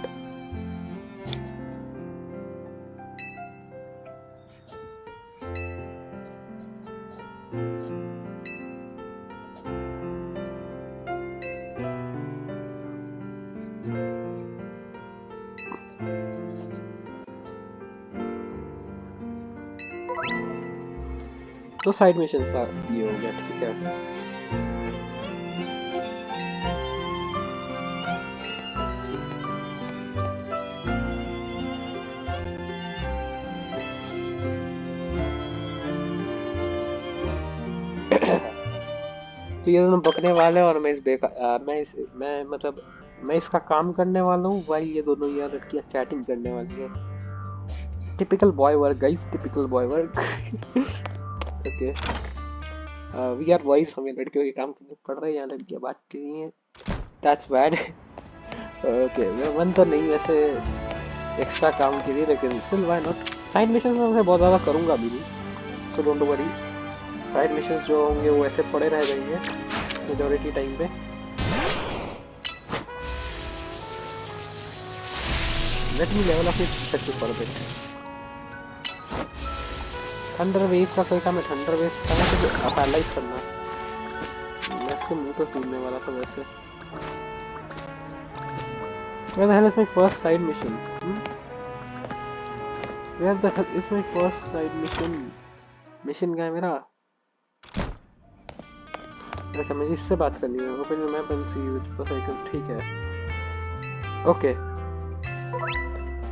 तो side mission सा ये हो गया ठीक है तो ये दोनों बकने वाले और मैं मतलब मैं इसका काम करने वाला हूँ भाई ये दोनों यार लड़कियां चैटिंग करने वाली है typical boy work guys typical boy work okay we are boys हमें लड़कियों के काम करने पड़ रहे हैं यहाँ लड़कियां बात कर रही हैं दैट्स बैड ओके मैं मन तो नहीं वैसे एक्स्ट्रा काम के लिए लेकिन still why not side mission में मैं बहुत ज़्यादा करूँगा अभी भी तो डोंट वरी साइड मिशंस जो होंगे वो ऐसे पड़े रह जाएंगे मेजॉरिटी टाइम पे let me level up it for a bit thunder wave का कोई काम है थंडर वेव का तो पैरालाइज करना मैं इसके मुंह पे कूदने वाला था वैसे Where the hell is my first side mission? Where the hell is my first side mission? Mission क्या है मेरा? अच्छा मुझे इससे बात करनी है open your map and see which cycle ठीक है ओके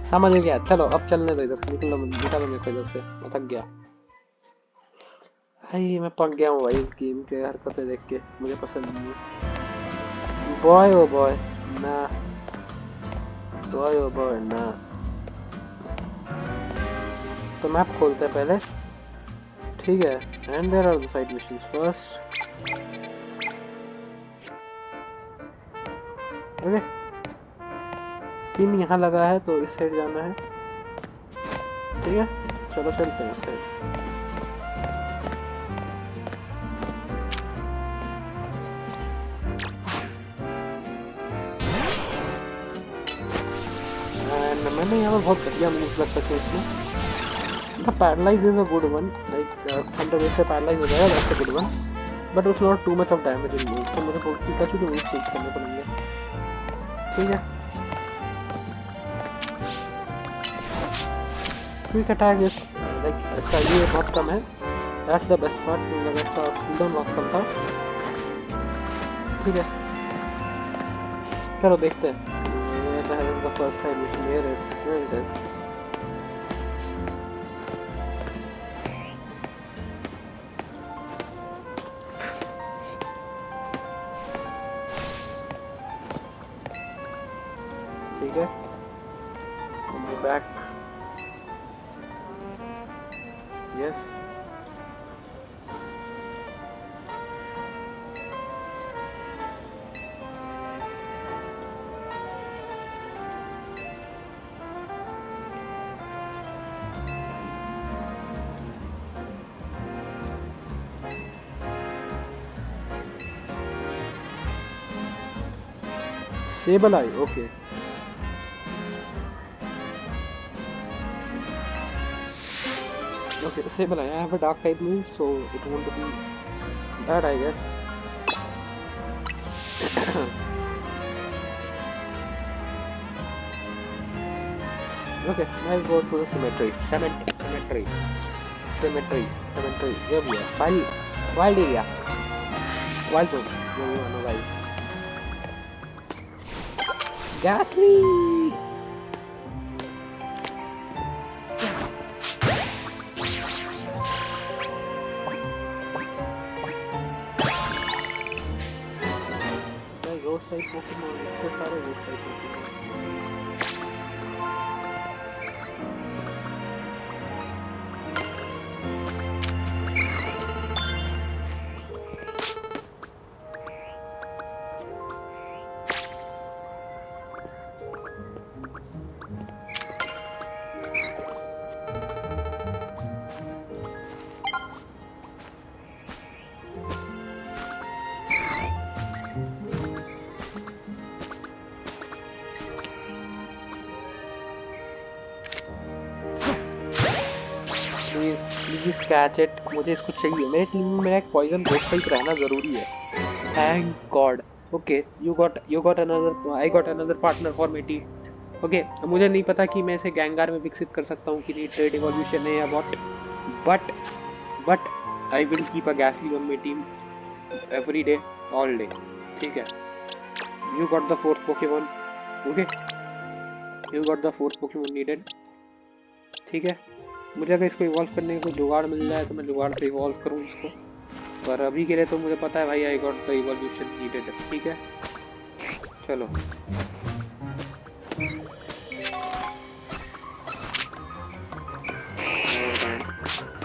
समझ गया चलो अब चलने दो इधर से निकलो मेरे को इधर से मैं थक गया भाई मैं पक गया हूँ भाई गेम के हरकतें देख के मुझे पसंद नहीं है बॉय ओ बॉय ना बॉय ओ बॉय ना तो मैप खोलते हैं पहले ठीक है and there are the side missions first okay, pin यहाँ लगा है तो इस साइड जाना है। ठीक है, चलो चलते हैं इस साइड। मैंने यहाँ पर बहुत बढ़िया मूव लग सकते हैं इसमें। The paralyse is a good one, like thunder wave से पैरालाइज हो जाएगा, that's a good one, but it's not too much of damage in move, तो मुझे पिकाचू के मूव चेंज करने पड़ेंगे। ठीक है, क्विक अटैक इज लाइक इसका ये बहुत कम है, दैट्स द बेस्ट पार्ट, मुझे लगा इसका कूलडाउन बहुत कम था। ठीक है, चलो देखते हैं। That is the first side which where it is. ठीक है, come back. Yes. Sable Eye, okay. Okay, Sable Eye. I have a dark type move, so it won't be bad, I guess. Okay, I'll go to the cemetery. Cemetery. Here we are. Wild area. Wild zone. No, we want to wild. Ghastly! Ghost type Pokemon, इतने सारे Ghost type Pokemon. Please catch it, मुझे इसको चाहिए। मेरे team में मेरा एक poison ghost type रहना जरूरी है। Thank God. Okay, you got another, I got another partner for my team. Okay, मुझे नहीं पता कि मैं इसे गैंगार में विकसित कर सकता हूँ कि नहीं, ट्रेड इवोल्यूशन है या what, but I will keep a गैसली on my team every day, all day. ठीक है, you got the fourth Pokemon. Okay, you got the fourth Pokemon needed. ठीक है, मुझे अगर इसको इवॉल्व करने का कोई जुगाड़ मिल जाए तो मैं जुगाड़ से इवॉल्व करूँ इसको, पर अभी के लिए तो मुझे पता है भाई I got the evolution needed. ठीक है, चलो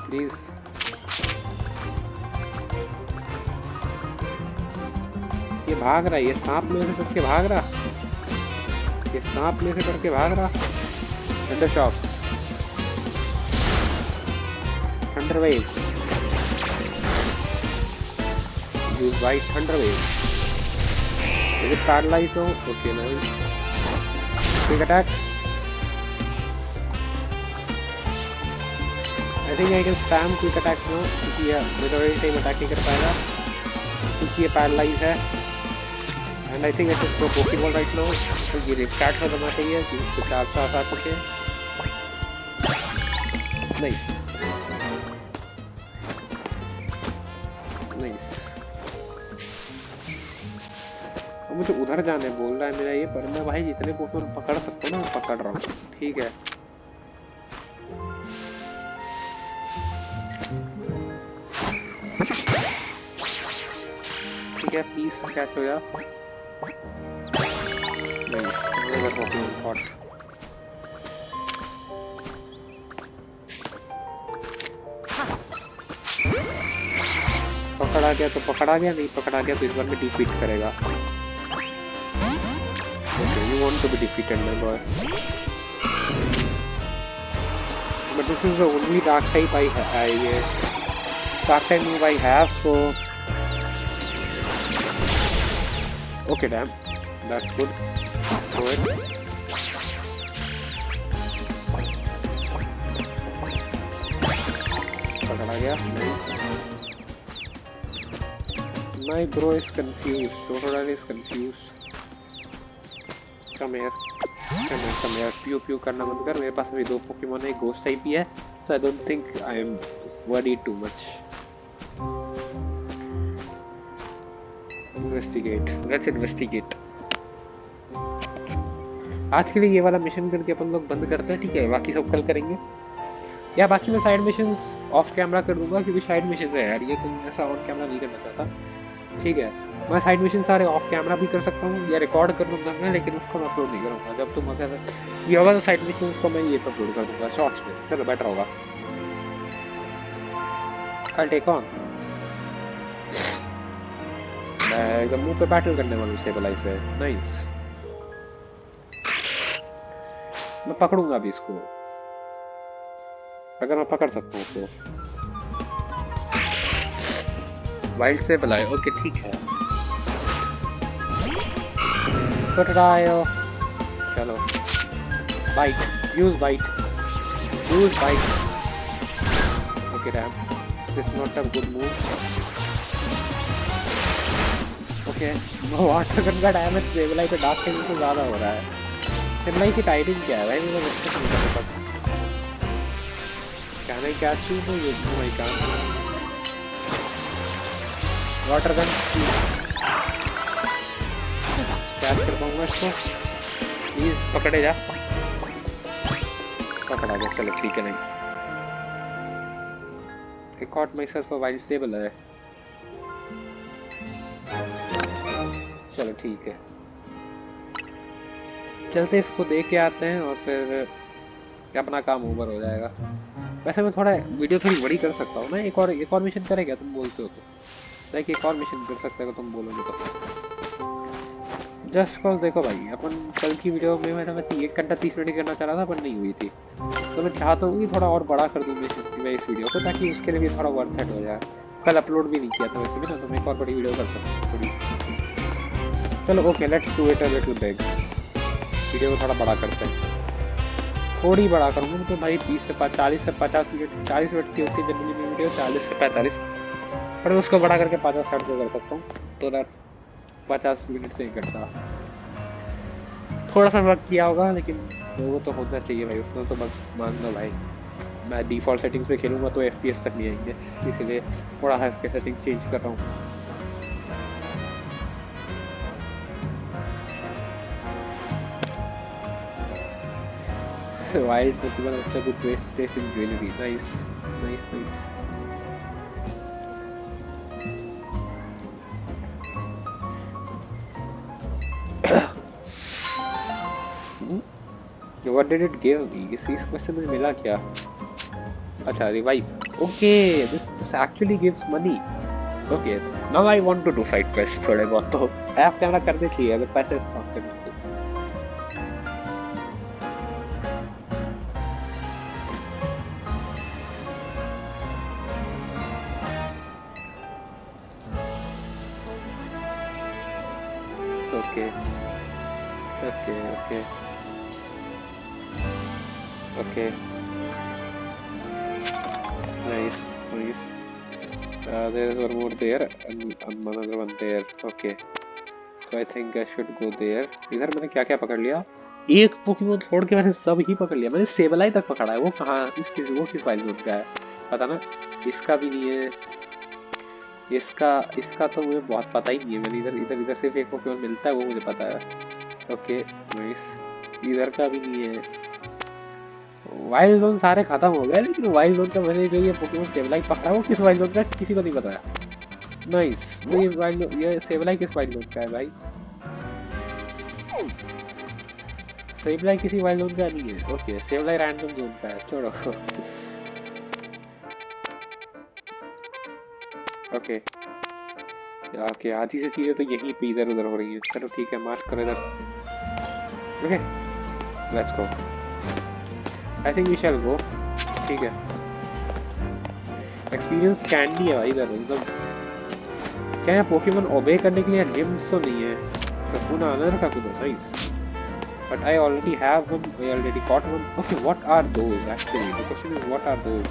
प्लीज। ये भाग रहा है, ये सांप में से करके भाग रहा, ये सांप में से करके भाग रहा। Thunder shock, thunder wave, use by thunder wave. Is it paralyse हो? Okay, nice. Quick attack. I think I can spam quick attack now, क्योंकि ये मेजॉरिटी टाइम अटैक नहीं कर पाएगा क्योंकि ये पैरालाइज है। And I think I should throw Poké Ball right now, तो ये रिस्टार्ट कर देना चाहिए कि इसको 4 साथ आ सके। Nice nice. मुझे उधर जाने बोल रहा है मेरा ये, पर मैं भाई जितने पोकेमॉन पकड़ सकता हूँ ना मैं पकड़ रहा हूँ। ठीक है, ठीक है, प्लीज कैच हो जा। पोकेमॉन थॉट, पकड़ा गया तो पकड़ा गया, नहीं पकड़ा गया तो इस बार में डिफीट करेगा। Okay, you want to be defeated my boy, but this is the only dark type dark type move I have, so okay damn, that's good, go it. पकड़ा गया। My bro is confused. Totodile is confused. Come here. Come here. Pew करना बंद कर। मेरे पास अभी 2 Pokemon है, ghost type ही है, so I don't think I am worried too much. Investigate. Let's investigate. आज के लिए ये वाला मिशन करके अपन लोग बंद करते हैं, ठीक है? बाकी सब कल करेंगे, या बाकी मैं साइड मिशंस ऑफ कैमरा कर दूंगा, क्योंकि साइड मिशन है यार, ये तो ऐसा ऑन कैमरा नहीं करना चाहता, ठीक है? मैं साइड मिशन सारे ऑफ कैमरा भी कर सकता हूँ या रिकॉर्ड कर दूंगा मैं, लेकिन उसको मैं अपलोड नहीं करूँगा। जब तुम अगर ये होगा तो साइड मिशन को मैं ये अपलोड कर दूंगा शॉर्ट्स में, चलो बेटर होगा। I'll take on। मैं एकदम मुंह पे बैटल करने वाला हूँ सेबलाई से, नाइस। मैं पकड़ूंगा अभी इसको, अगर मैं पकड़ सकता हूँ तो। वाइल्ड से बुलाए, ओके ठीक है। टोटोडाइल, चलो bite, use bite. Okay damn, this not a good move. Okay, water gun का डैमेज सेबलाई पे डार्क टेनिंग से ज्यादा हो रहा है। सेबलाई की टाइटिंग क्या है भाई, मुझे मुझसे नहीं पता। Can I catch you? No, I can't. Water gun catch कर पाऊंगा इसको? प्लीज पकड़े जा। पकड़ा गया, चलो ठीक है, nice. I caught myself a wild sable है, चलो ठीक है, चलते इसको देख के आते हैं और फिर अपना काम ओवर हो जाएगा। वैसे मैं थोड़ा वीडियो थोड़ी बड़ी कर सकता हूँ ना, एक और मिशन करेगा तुम बोलते हो तो, लाइक एक और मिशन कर सकते हो तुम बोलोगे तो। जस्ट कॉज देखो भाई, अपन कल की वीडियो में मैं 1 घंटा 30 मिनट करना चाह रहा था पर नहीं हुई थी, तो मैं चाहता हूँ कि थोड़ा और बड़ा कर दूँ मिशन मैं इस वीडियो को, ताकि उसके लिए भी थोड़ा वर्थ इट हो जाए। कल अपलोड भी नहीं किया था वैसे भी ना, तो मैं एक और बड़ी वीडियो कर सकता हूँ थोड़ी। चलो okay, let's do it a little big. Video को थोड़ा बड़ा करते हैं, थोड़ी बड़ा करूँगा तो भाई 40 से 50 मिनट, 40 मिनट की होती है जनरली मेरी वीडियो, 40 से 45, पर मैं उसको बड़ा करके 50-60 को कर सकता हूँ, तो दैट्स 50 मिनट से 1 घंटा। थोड़ा सा वर्क किया होगा, लेकिन वो तो होना चाहिए भाई, उतना तो मान लो भाई। मैं डिफ़ॉल्ट सेटिंग्स पे खेलूँगा तो FPS तक नहीं आएंगे, इसीलिए थोड़ा इसके सेटिंग्स चेंज कर रहा हूँ। Wild Pokemon also good waste taste in jewelry. Nice. What did it give me? इस क्वेश्चन में मिला क्या? अच्छा, revive. Okay, this actually gives money. Okay, now I want to do side quests थोड़े बहुत तो। आप कैमरा कर देखिए अगर पैसे स्टॉक कर दो। Okay. Nice. There is one more there and another one there. Okay. So I think I should go there. इधर मैंने क्या क्या पकड़ लिया? एक पोकेमॉन छोड़ के मैंने सब ही पकड़ लिया। मैंने सेबलाई तक पकड़ा है। वो कहाँ? वो किस वाइल्ड जोन का है? पता ना? इसका भी नहीं है। इसका तो मुझे बहुत पता ही नहीं है। मैंने इधर सिर्फ एक पोकेमॉन मिलता है, वो मुझे पता है। Okay, nice. इधर का भी नहीं है। वाइल्ड जोन सारे खत्म हो गए, लेकिन वाइल्ड जोन का मैंने जो ये पोकेमॉन सेबलाई पकड़ा वो किस वाइल्ड जोन का किसी को नहीं पता है। नाइस। ये सेबलाई किस वाइल्ड जोन का है भाई? सेबलाई किसी वाइल्ड जोन का नहीं है। ओके, सेबलाई रैंडम जोन का है। छोड़ो। ओके, ओके आधी से चीजें तो यहीं पे इधर उधर हो रही है। चलो ठीक है, मार्क करो इधर। Okay let's go. I think we shall go. ठीक है, एक्सपीरियंस कैंडी है भाई इधर। मतलब क्या है, पोकेमॉन ओबे करने के लिए जिम्स तो नहीं है। Kakuna, another Kakuna, nice. But I already have one, I already caught one. Okay, what are those actually? The question is what are those?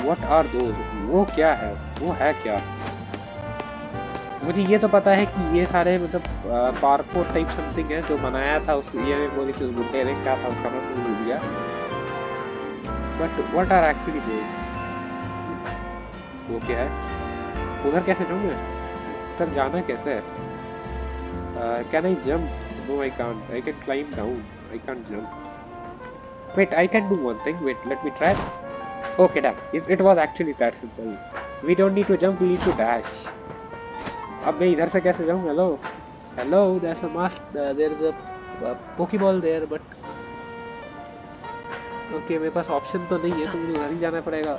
What are those? वो क्या है? वो है क्या? मुझे ये तो पता है कि ये सारे मतलब पार्कोर टाइप समथिंग है जो बनाया था उस ये में बोली थी उस बुड्ढे ने, क्या था उसका नाम मुझे भूल गया। But what are actually those? वो क्या है? उधर कैसे जाऊँ मैं? उधर जाना कैसे है? Can I jump? No, I can't. I can climb down. I can't jump. Wait, I can do one thing. Wait, let me try. Okay, done. It was actually that simple. We don't need to jump. We need to dash. अब मैं इधर से कैसे जाऊँ? Hello, hello. There's a there's a Pokeball there, but okay, मेरे पास option तो नहीं है, तो मुझे उधर ही जाना पड़ेगा।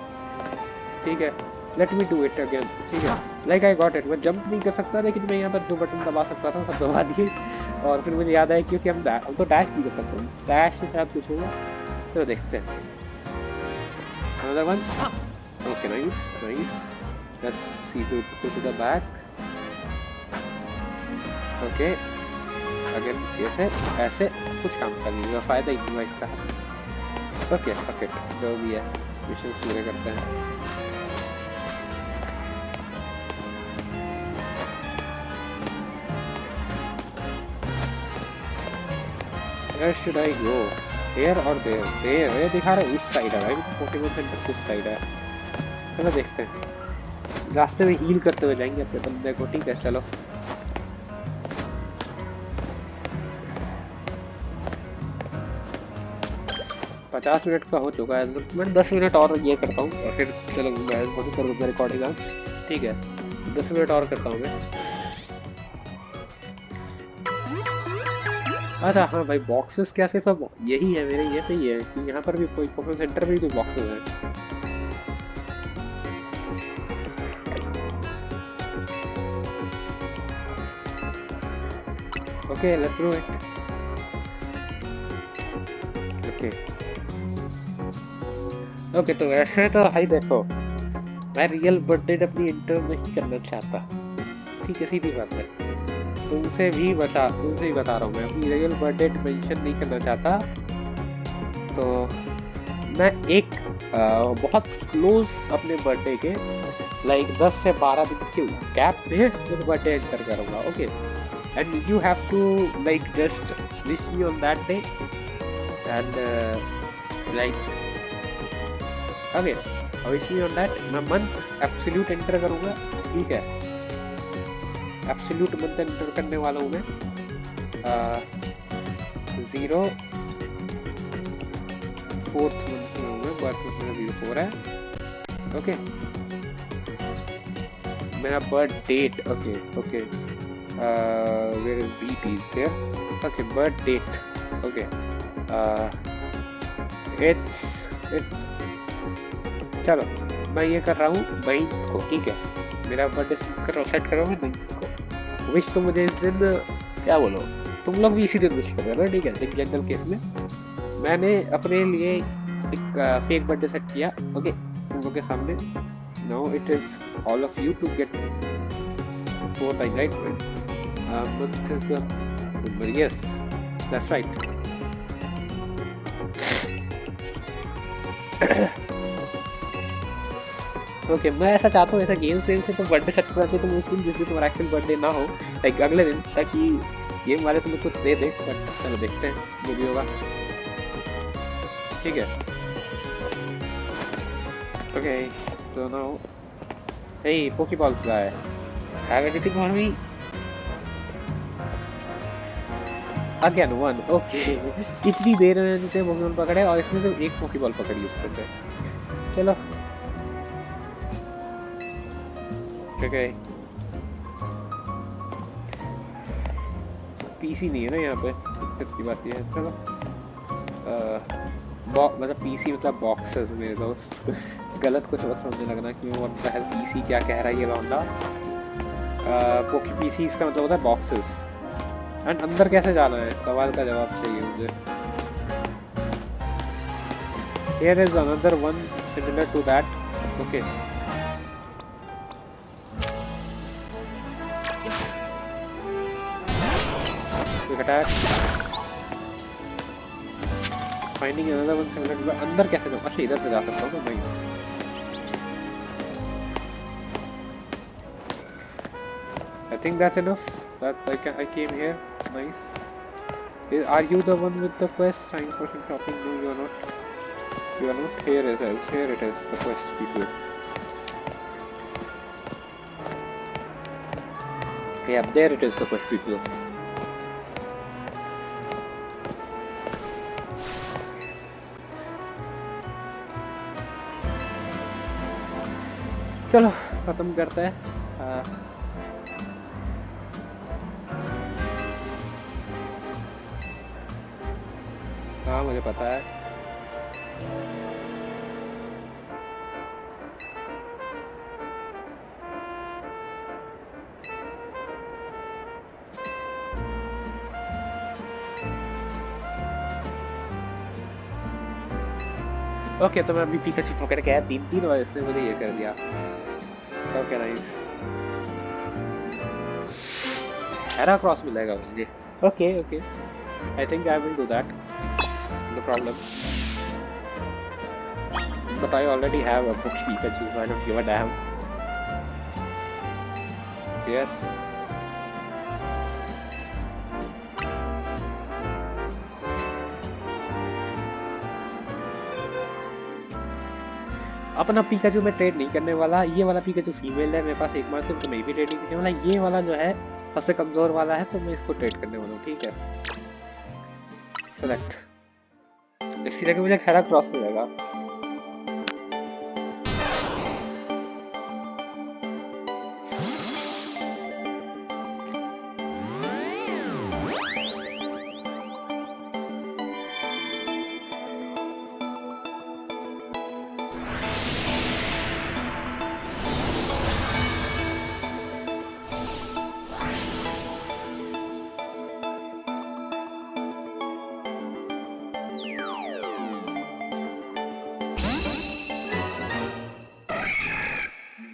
ठीक है, let me do it again. ठीक है, like I got it. मैं जंप नहीं कर सकता, लेकिन मैं यहाँ पर 2 बटन दबा सकता था, सब दबा दिए। और फिर मुझे याद आया क्योंकि हम तो डैश भी कर सकते हैं, डैश से शायद कुछ होगा। तो देखते हैं। Another one. Okay, nice, nice. Let's see to go to the back. Okay. Again, ऐसे कुछ काम का नहीं हुआ, फायदा ही नहीं हुआ इसका। Okay, okay, जो भी है, मिशंस पूरे करते हैं। Where should I go? Here or there? There, ये दिखा रहा है उस साइड है भाई, पोकेमॉन सेंटर उस साइड है। चलो देखते हैं, रास्ते में हील करते हुए जाएंगे अपने बंदे को। ठीक है चलो। $50 मिनट का हो चुका है, तो मैं 10 मिनट और ये करता हूँ और फिर चलो मैं बंद कर दूँगा रिकॉर्डिंग आज। ठीक है, 10 मिनट और करता हूँ मैं। अच्छा हाँ भाई, बॉक्सेस क्या सिर्फ अब यही है मेरे, ये सही है कि यहाँ पर भी कोई पोकेमॉन सेंटर में भी कोई बॉक्सेस हैं। Okay let's do it. Okay okay, तो वैसे तो भाई देखो, मैं रियल बर्थडे अपनी इंटर नहीं करना चाहता। ठीक है, सीधी बात है। तुमसे भी बता रहा हूँ, मैं अपनी रियल बर्थडे मेंशन नहीं करना चाहता। तो मैं एक बहुत क्लोज अपने बर्थडे के लाइक 10 से 12 दिन के गैप में बर्थडे एंटर करूँगा। Okay, and you have to like just wish me on that day and like okay wish me on that. मैं मंथ एब्सोल्यूट एंटर करूँगा। ठीक है, एब्सोल्यूट मंथ एंटर करने वाला हूँ मैं। 0 4th मंथ में हूँ मैं, बर्थ मंथ मेरा 04 है। ओके, मेरा birth date okay okay where is beat is here. Okay, birth date okay it's चलो मैं ये कर रहा हूँ 9th को। ठीक है, मेरा बर्थडे सेट कर रहा हूँ 9th को। विश तो मुझे इस दिन क्या बोलो, तुम लोग भी इसी दिन विश कर रहे हो। ठीक है, एक जनरल केस में मैंने अपने लिए एक फेक बर्थडे सेट किया। ओके, तुम लोग के सामने। Now it is all of you to get 4 times right. Month is number, yes, that's right. Okay, मैं ऐसा चाहता हूँ ऐसा गेम्स से तो बर्थडे सेट करना चाहिए तुम उस दिन जिस दिन तुम्हारा एक्चुअल बर्थडे ना हो, लाइक अगले दिन, ताकि गेम वाले तुम्हें कुछ दे दे। बट चलो देखते हैं जो भी होगा। ठीक है, okay so now hey pokeballs guy, have anything for me? Again one. Okay, इतनी देर में मैंने पोकेमॉन पकड़े और इसमें से एक पोकेबॉल पकड़ी उससे से। चलो ओके, पीसी नहीं है ना यहाँ पे, दिक्कत की बात ये है। चलो मतलब पीसी मतलब बॉक्सेस मेरे दोस्त गलत कुछ मत समझने लगना कि वो पीसी क्या कह रहा है ये लौंडा। पोकी पीसी इसका मतलब होता है बॉक्सेस। एंड अंदर कैसे जाना है सवाल का जवाब चाहिए मुझे। Here is another one similar to that. Okay. Quick attack. Finding another one similar to that. अंदर कैसे जाऊँ? अच्छा इधर से जा सकता हूँ ना। Nice. I think that's enough. That I came here. Nice. Are you the one with the quest? 9% shopping? No, you are not. You are not. Here it is. Here it is. The quest people. Yeah, there it is. The quest people. चलो खत्म करते हैं। हाँ मुझे पता है। Okay तो मैं अभी पिकाचू पकड़ के आया 3 और इसने मुझे ये कर दिया। Okay nice. हेराक्रॉस मिलेगा मुझे। Okay okay I think I will do that, no problem. But I already have a Pikachu so I don't give a damn. Yes अपना पिकाचू में ट्रेड नहीं करने वाला। ये वाला पिकाचू फीमेल है मेरे पास एकमात्र, तो मैं भी ट्रेड नहीं करने वाला। ये वाला जो है सबसे कमजोर वाला है तो मैं इसको ट्रेड करने वाला हूँ। ठीक है सेलेक्ट। इसकी जगह मुझे हेराक्रॉस मिलेगा।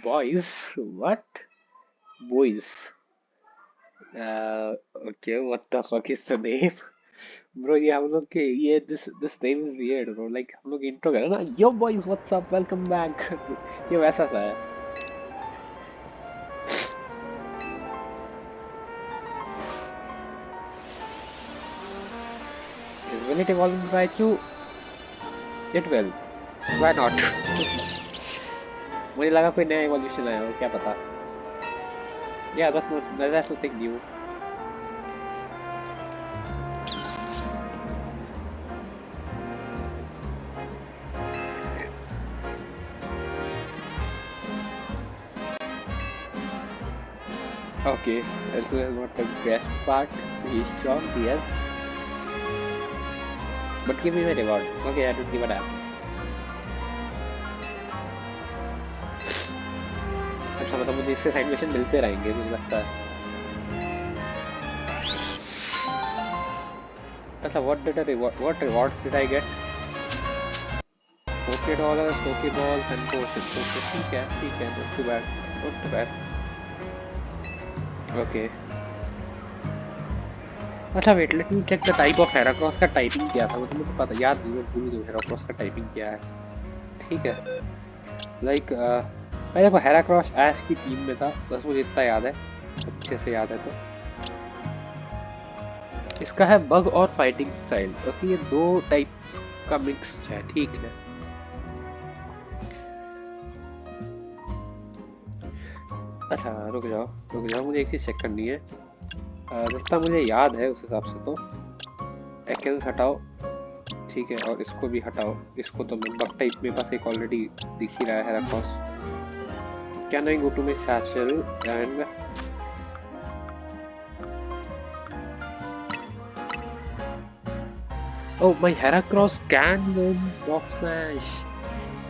Boys, what? Boys. Okay, what the fuck is the name? Bro, ये हम लोग के ये this name is weird, bro. Like हम लोग intro कर रहे हैं ना, Yo boys, what's up? Welcome back. ये वैसा सा है। Will it evolve into Raichu? It will. Why not? मुझे लगा कोई नया evolution आया हो, क्या पता। Yeah, that's nothing new. Okay, this is not the best part. He's strong, yes. But give me my reward. Okay, I don't give a damn. अच्छा मतलब मुझे इससे साइड मिशन मिलते रहेंगे मुझे लगता है। अच्छा what rewards did I get? $40, Pokeballs and potions. Okay, ठीक है, not too bad. Okay. अच्छा wait let me check the type of Heracross का टाइपिंग क्या था, मतलब मुझे पता याद नहीं, मैं भूल गया हेराक्रॉस का टाइपिंग क्या है। ठीक है लाइक मैं देखो हेराक्रॉस ऐश की टीम में था, बस मुझे इतना याद है, अच्छे से याद है। तो इसका है बग और फाइटिंग स्टाइल, बस ये 2 टाइप्स का मिक्स है। ठीक है अच्छा रुक जाओ मुझे एक चीज चेक करनी है। जितना मुझे याद है उस हिसाब से तो एक्सेस हटाओ, ठीक है, और इसको भी हटाओ। इसको तो मैं बग टाइप मेरे पास एक ऑलरेडी दिख ही रहा है Heracross. Can I go to my satchel and oh my Heracross can learn rock smash.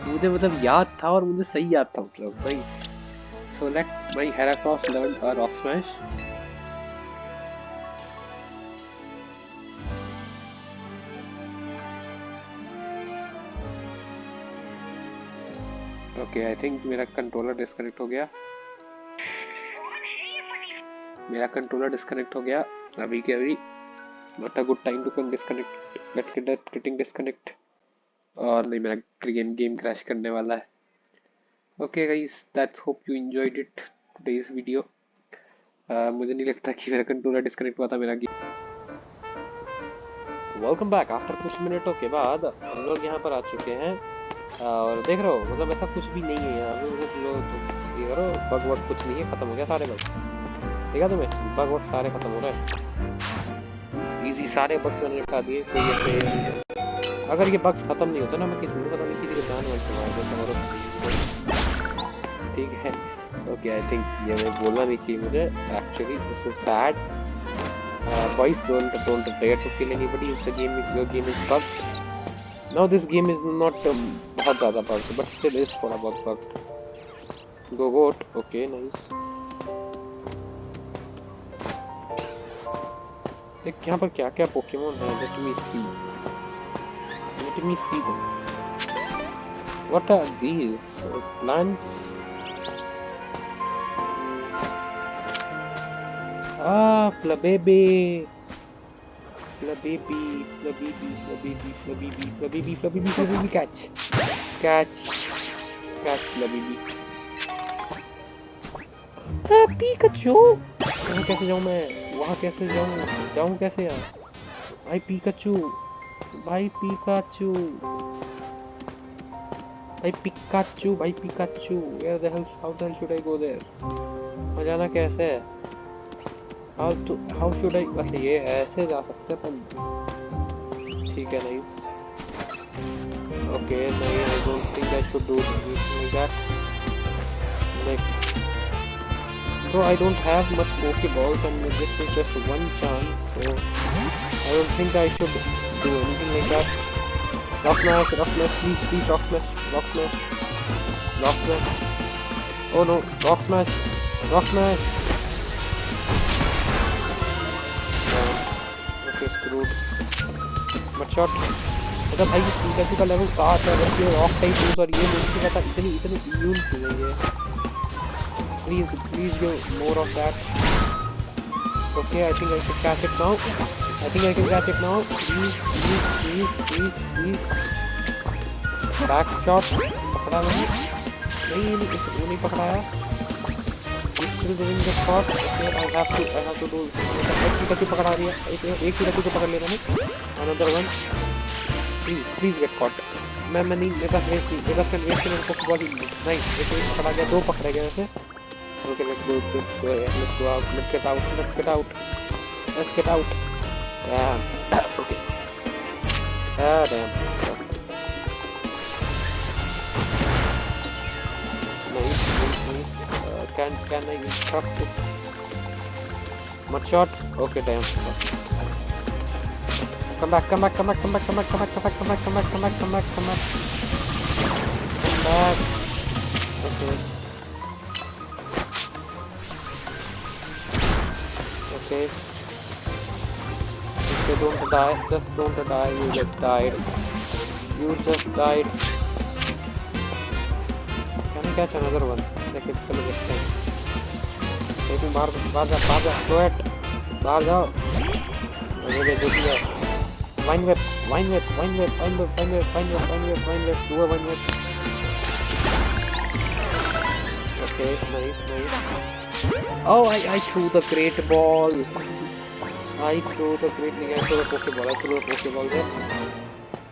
मुझे मतलब याद था और मुझे सही याद था मतलब nice. So let my Heracross learn a rock smash. Okay I think मेरा कंट्रोलर डिस्कनेक्ट हो गया। मेरा कंट्रोलर डिस्कनेक्ट हो गया अभी के अभी। Not a good time to disconnect getting disconnect. और नहीं मेरा गेम क्रैश करने वाला है। Okay guys that's hope you enjoyed it today's video. मुझे नहीं लगता कि मेरा कंट्रोलर डिस्कनेक्ट हुआ था मेरा गेम। Welcome back. आफ्टर कुछ मिनटों के बाद हम लोग यहाँ पर आ चुके हैं और देख रहे हो मतलब ऐसा कुछ भी नहीं है यहाँ पे। मतलब ये करो बग वग कुछ नहीं है, खत्म हो गया सारे बग्स। देखा तुम्हें बग वग सारे खत्म हो गए। इजी सारे बग्स मैंने निपटा दिए। कोई ऐसे अगर ये बग्स खत्म नहीं होता ना मैं किसी पता नहीं किसी को जान वान से मार देता। ठीक है ओके आई थिंक ये मैं बोलना नहीं चाहिए मुझे actually this is bad. Boys don't dare to kill anybody if the your game is bugged. Now this game is not बहुत ज़्यादा bugged, but still is थोड़ा बहुत bugged. Go goat, okay nice. देख यहाँ पर क्या क्या पोकेमोन हैं? Let me see. Let me see them. What are these? Plants? Ah, Flabébé. Flabébé, catch. Catch, Flabébé. Ah, Pikachu. वहाँ कैसे जाऊँ मैं? वहाँ कैसे जाऊँ? जाऊँ कैसे यार? भाई Pikachu. भाई Pikachu. Where the hell? How the hell should I go there? वहाँ जाना कैसे है? How should I? अच्छा ये ऐसे जा सकते हैं अपन। ठीक है नाइस। ओके नहीं I don't think I should do anything like that. Next. So I don't have much Pokeballs and this is just one chance. So I don't think I should do anything like that. Rock smash, please, rock smash. Oh no, rock smash. Shot. मतलब भाई Pikachu का level 7 है बस ये rock type use और ये मुझे पता इतनी इम्यून क्यों है ये। Please do more of that. Okay I think I can catch it now. Please back shot पकड़ा मैंने। नहीं वो नहीं पकड़ाया। still doing the shot. Okay, I have to do एक पिकाचू पकड़ा दिया। एक पिकाचू को पकड़ लिया मैंने। Another one. Please get caught. मैं नहीं मेरे पास वेस्ट नहीं। मेरे पास वेस्ट मेरे को बॉडी नहीं। एक पकड़ा गया, दो पकड़े गए वैसे। Okay, let's go out. Let's get out. Damn. Okay. Damn. Nice. Can I instruct it? Mud shot. Okay, damn. Come back. Okay. Okay, don't die. Just don't die. You just died. Can I catch another one? Like it's gonna get time. Maybe बाहर जा. Throw it. बाहर जाओ. मुझे दे दिया. Vine whip. Do a vine whip. Okay, nice. Oh, I threw the great ball. I threw the Pokeball there.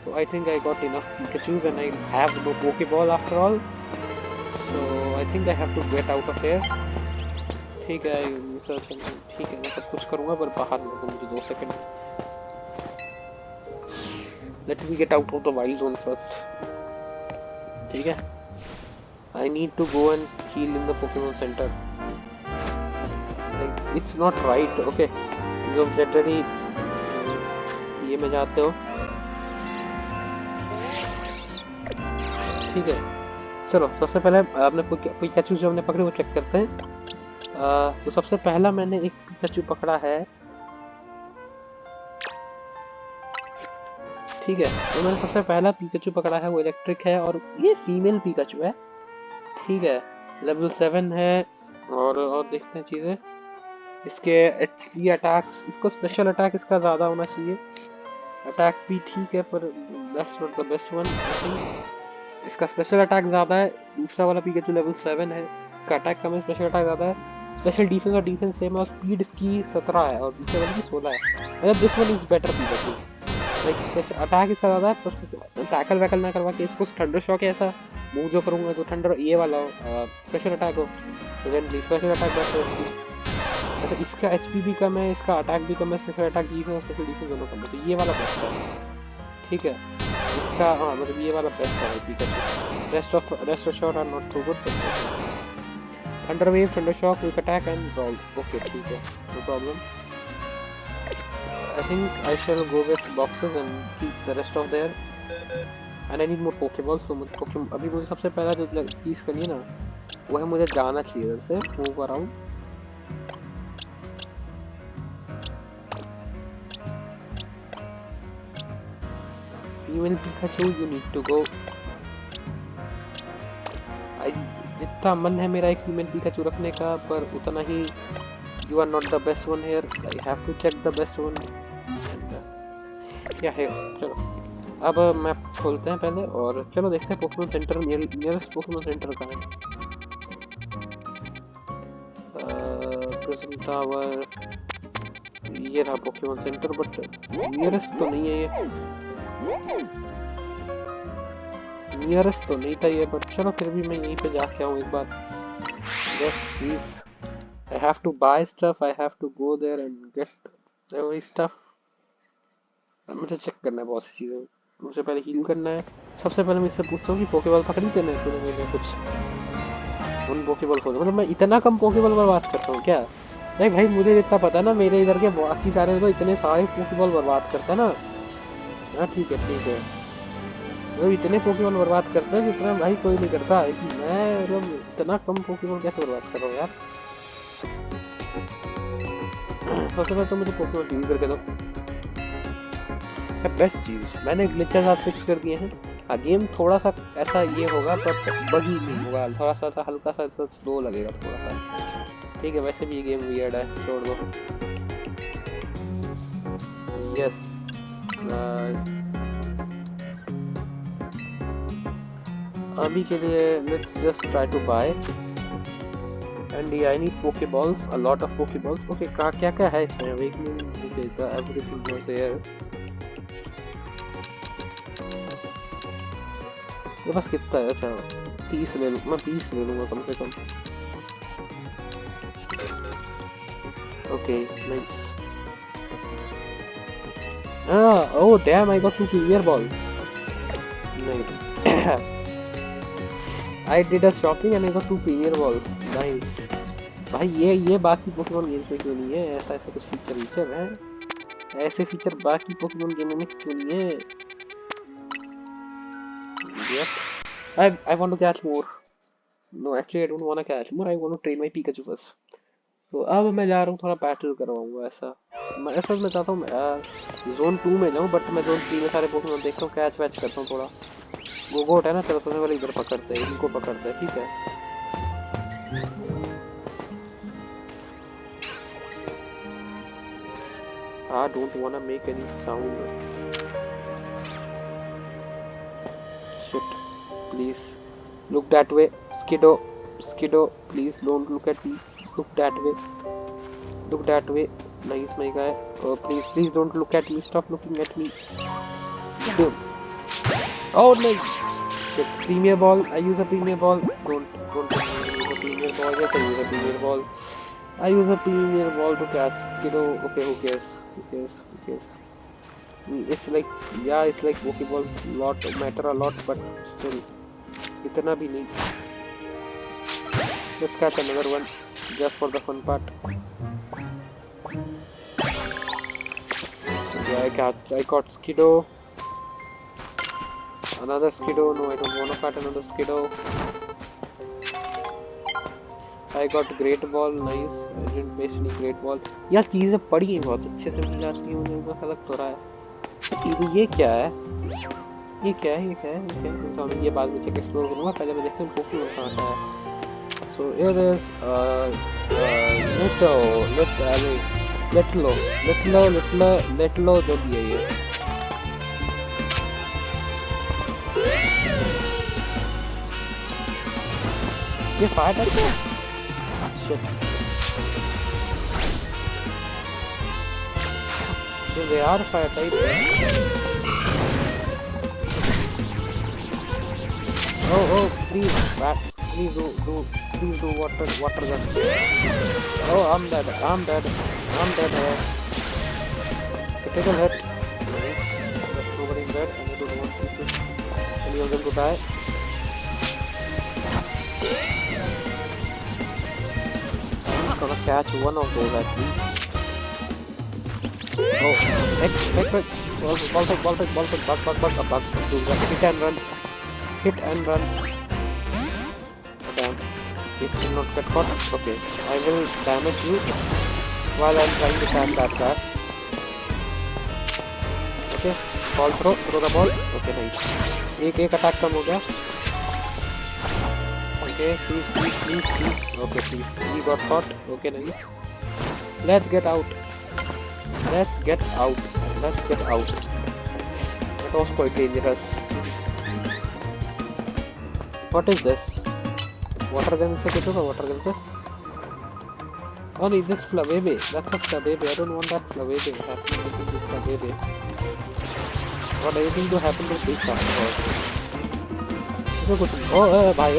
So I think I got enough Pikachus and I have no Pokeball after all. So I think I have to get out of here. ठीक है ठीक है मैं सब कुछ करूँगा पर बाहर मुझे 2 second. Let me get out of the Y zone first. ठीक है I need to go and heal in the Pokemon Center. Like, it's not right. Okay, जो लेटरली ये में जाते हो ठीक है, चलो सबसे पहले आपने पिकाचू जो हमने पकड़े वो चेक करते हैं। तो सबसे पहला मैंने एक पिकाचू पकड़ा है, ठीक है। तो मैंने सबसे पहला पिकाचू पकड़ा है, वो इलेक्ट्रिक है और ये फीमेल पिकाचू है, ठीक है। लेवल 7 है। और देखते हैं चीजें, इसके एचपी अटैक्स, इसको स्पेशल अटैक इसका ज्यादा होना चाहिए, अटैक भी ठीक है पर that's not the best one. इसका स्पेशल अटैक ज्यादा है, दूसरा वाला पिकाचू लेवल 7 है, इसका अटैक कम है, स्पेशल अटैक ज्यादा है, स्पेशल डिफेंस और डिफेंस सेम है और स्पीड इसकी 17 है और दूसरे वाले की 16 है। मतलब this one is better Pikachu, like special attack इसका ज्यादा है पर टैकल वैकल ना करवा के इसको थंडर शॉक है, ऐसा मूव जो करूंगा तो थंडर ये वाला स्पेशल अटैक हो तो देन स्पेशल अटैक बेटर है। अच्छा इसका एचपी भी कम है, इसका अटैक भी कम है, स्पेशल अटैक डिफेंस और स्पेशल डिफेंस दोनों कम है, तो ये वाला बेस्ट है, ठीक है। इसका हाँ मतलब ये वाला बेस्ट है Pikachu. Rest of shot are not too good. Thunder wave, thunder shock, quick attack and roll, okay ठीक है, no problem. I think I shall go with boxes and keep the rest of there. And I need more Pokeballs, तो मुझे Pokemon अभी मुझे सबसे पहला जो चीज़ करनी है ना वो है मुझे जाना चाहिए इधर से, move around. Female Pikachu, you need to go. जितना मन है मेरा एक फीमेल पिकाचू रखने का, पर उतना ही you are not the best one here. I have to check the best one. क्या है, चलो अब मैप खोलते हैं पहले और चलो देखते हैं Pokemon centre, nearest Pokemon centre कहाँ है। प्रिज्म टावर, ये रहा पोकेमॉन सेंटर, बट नियरेस्ट तो नहीं है ये, नियरेस्ट तो नहीं था ये, बट चलो फिर भी मैं यहीं पे जाके आऊँ एक बार। Yes please, I have to buy stuff, I have to go there and get every stuff. मुझे चेक करना है बहुत सी चीज़ें, मुझे पहले हील करना है। सबसे पहले मैं इससे पूछता हूँ कि पोकेबॉल पकड़ी तूने मुझे कुछ उन पोकेबॉल को, मतलब मैं इतना कम पोकेबॉल बर्बाद करता हूँ क्या? नहीं भाई मुझे इतना पता है ना, मेरे इधर के बाकी सारे तो इतने सारे पोकेबॉल बर्बाद करता है ना। हाँ ठीक है, वो इतने पोकेमॉन बर्बाद करते हैं जितना भाई कोई नहीं करता। मैं मतलब इतना कम पोकेमॉन कैसे बर्बाद कर रहा हूँ यार। सबसे पहले तो मुझे पोकेमॉन हील करके दो, बेस्ट चीज। मैंने ग्लिचेस आप फिक्स कर दिए हैं। हाँ गेम थोड़ा सा ऐसा ये होगा पर बगी नहीं होगा, थोड़ा सा ऐसा हल्का सा स्लो लगेगा थोड़ा सा, ठीक है। वैसे भी ये गेम वियर्ड है, छोड़ दो। यस अभी के लिए let's just try to buy and I need pokeballs, a lot of pokeballs. Okay क्या क्या है इसमें? Awakening, okay the everything was here. ये बस कितना है? अच्छा 30 ले लूँ मैं, 20 ले लूँगा कम से कम। Okay nice. Oh damn, I got 2 premier balls. नहीं I did a shopping and I got 2 premier balls. Nice. भाई ये बाकी पोकेमॉन गेम्स में क्यों नहीं है? ऐसा कुछ फीचर है? ऐसे फीचर बाकी पोकेमॉन गेमों में क्यों नहीं है? Yep. I want to catch more. No, actually I don't want to catch more. I want to train my Pikachu first. तो अब मैं जा रहा हूँ थोड़ा बैटल करवाऊंगा। ऐसा मैं चाहता हूँ जोन 2 में जाऊँ, बट मैं जोन 3 में सारे पोकेमॉन देखता हूँ, कैच वैच करता हूँ थोड़ा। गोगोट है ना, चलो सबसे पहले इधर पकड़ते हैं, इनको पकड़ते हैं, ठीक है। I don't wanna make any sound. Shit. Please look that way. Skiddo, please don't look at me. Look that way. Nice my guy. Oh please don't look at me. Stop looking at me. Dude. Oh nice. The premier ball. I use a premier ball. Don't use a premier ball. Yes, I use a premier ball. I use a premier ball to catch Skiddo. Okay, who cares? It's like, yeah, it's like Pokeballs matter a lot, but still, itna bhi nahi. Let's catch another one, just for the fun part. Yeah, I caught Skiddo. Another Skiddo. No, I don't want to fight another Skiddo. I got Great Ball. Nice. I didn't waste any Great Ball. यार चीजें पड़ी हैं बहुत अच्छे से मिल जाती हैं मुझे, ऐसा लग तो रहा है। ये क्या है? ये क्या है? ये क्या है? ये क्या है? तो ये बाद में चेक एक्सप्लोर करूँगा, पहले मैं देखता हूँ पोकेमॉन कहाँ का है। So here is Letlo जो भी है ये। ये फायर टाइप है? Shit. They are fire type. Oh, please, bat, please do water gun. Oh, I'm dead. Okay, take a hit. Nice. That's nobody dead, and I don't want any of them to die. I'm gonna catch one of those at least. Oh, quick. Ball take, bug. Hit and run. Oh, damn. This did not get caught. Okay, I will damage you while I'm trying to catch that guy. Okay, ball throw the ball. Okay, nice. एक attack कम हो गया. Okay, please. Okay, please. He got caught. Okay, nice. Let's get out. That was quite dangerous. What is this? Water gun से कुछ होगा? Water gun से? Oh no, this Flabébé. That's a Flabébé. I don't want that Flabébé. What anything to happen to this afterwards? Oh, भाई,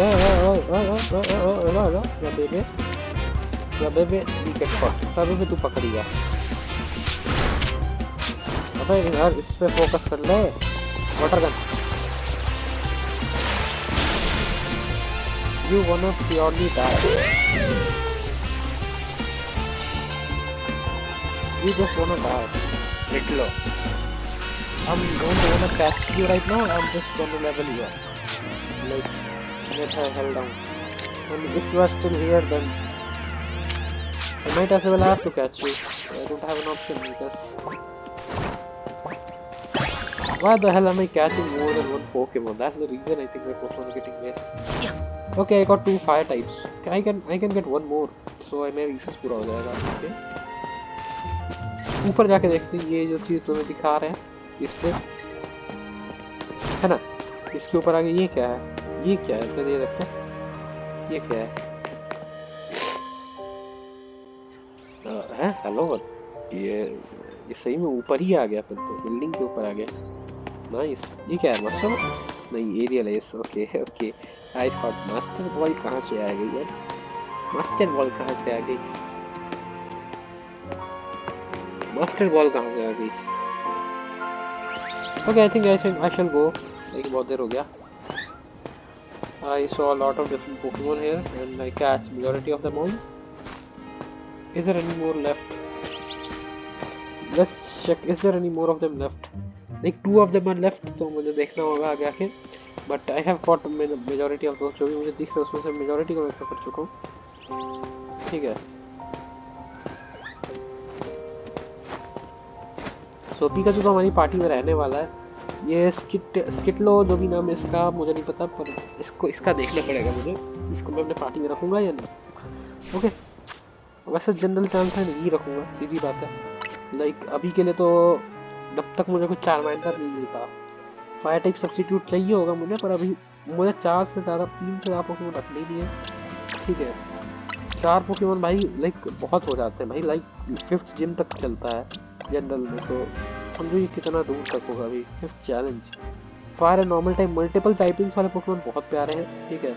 Flabébé, we get caught. Flabébé तू पकड़ गया. अबे यार इस पे फोकस कर ले। Water gun. You wanna purely die. You just wanna die. Little. I'm don't wanna catch you right now. I'm just gonna level you up. Like let her hell down. And if you are still here, then I might as well have to catch you. I don't have an option because. Why the hell am I catching more than one Pokemon? That's the reason I think my Pokemon are getting missed. Okay, I got 2 fire types. I can get one more. So I मेरा research पूरा हो जाएगा. Okay. ऊपर जाके देखते हैं ये जो चीज तुम्हें दिखा रहे हैं इस पे है ना, इसके ऊपर आगे ये क्या है? ये क्या है? ये देखते हैं ये क्या है? हैं? हेलो ये सही में ऊपर ही आ गया, फिर तो बिल्डिंग के ऊपर आ गया. नाइस. ये क्या है? मास्टर नहीं, aerial ace. Okay I thought master ball कहाँ से आ गई यार? मास्टर बॉल कहाँ से आ गई? Okay I think I shall गो. एक बहुत देर हो गया. I saw a lot of different Pokemon here and I catch majority of them all. Is there any more left? Let's check. Is there any more of them left? Like 2 of them are left, तो मुझे देखना होगा आगे आके. But I have caught majority of those. जो भी मुझे दिख रहे हैं उसमें से majority को मैं पकड़ चुका हूँ. ठीक है. सोपी का जो हमारी पार्टी में रहने वाला है, ये स्किटलो जो भी नाम है इसका मुझे नहीं पता, पर इसका देखना पड़ेगा मुझे. इसको मैं अपने पार्टी में रखूंगा या नहीं. ओके. वैसे जनरल चांस है नहीं रखूंगा, सीधी बात है. लाइक अभी के लिए तो जब तक मुझे कुछ चारमाइंडर नहीं मिलता, फायर टाइप सब्स्टिट्यूट चाहिए होगा मुझे, पर अभी मुझे 3 से ज़्यादा पोकेमॉन रखने ही नहीं है. ठीक है. 4 पोकेमॉन भाई लाइक बहुत हो जाते हैं भाई. लाइक 5th जिम तक चलता है जनरल में, तो समझो ये कितना दूर तक होगा. अभी 5th challenge. Fire and normal type multiple typings वाले पोकेमॉन बहुत प्यारे हैं. ठीक है.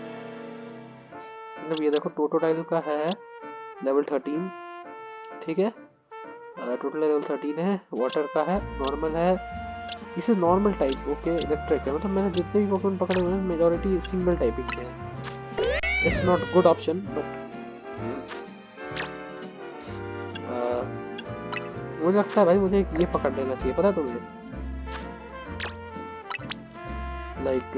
मतलब ये देखो टोटोडाइल का है लेवल 13. ठीक है. टोटल लेवल 13 है. वाटर का है, नॉर्मल है. इसे नॉर्मल टाइप. ओके. इलेक्ट्रिक है. मतलब मैंने जितने भी पोकेमॉन पकड़े हुए हैं मेजॉरिटी सिंगल टाइपिंग के हैं. It's not good option but मुझे लगता है भाई मुझे ये पकड़ लेना चाहिए. पता है तुम्हें लाइक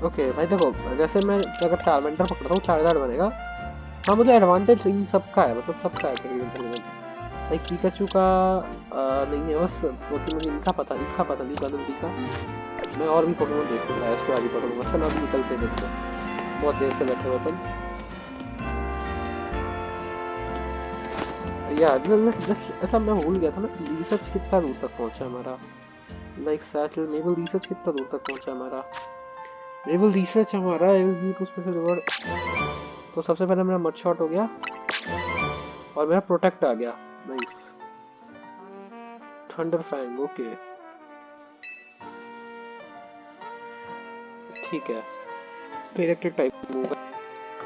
ओके भाई देखो, जैसे मैं अगर 4 मेंटर पकड़ रहा हूँ 4000 बनेगा। हाँ मुझे एडवांटेज इन सबका है, मतलब सबका है तकरीबन। लाइक पिकाचू का नहीं है, बस पोकेमोन इनका पता, इसका पता नहीं, गनल्टी का। मैं और भी पोकेमोन देखूंगा, इसको आगे पकड़ूंगा। चलो अभी निकलते हैं इससे, बहुत देर से बैठे हुए अपन। यार अच्छा मैं भूल गया था ना, रिसर्च कितना दूर तक पहुंचा हमारा। लाइक सैटल नेवल रिसर्च कितना दूर तक पहुंचा हमारा। नेवल रिसर्च हमारा एवल स्पेशल रिवॉर्ड। तो सबसे पहले मेरा मड शॉट हो गया और मेरा प्रोटेक्ट आ गया। नाइस। थंडर फैंग, ओके ठीक है। Directed type move,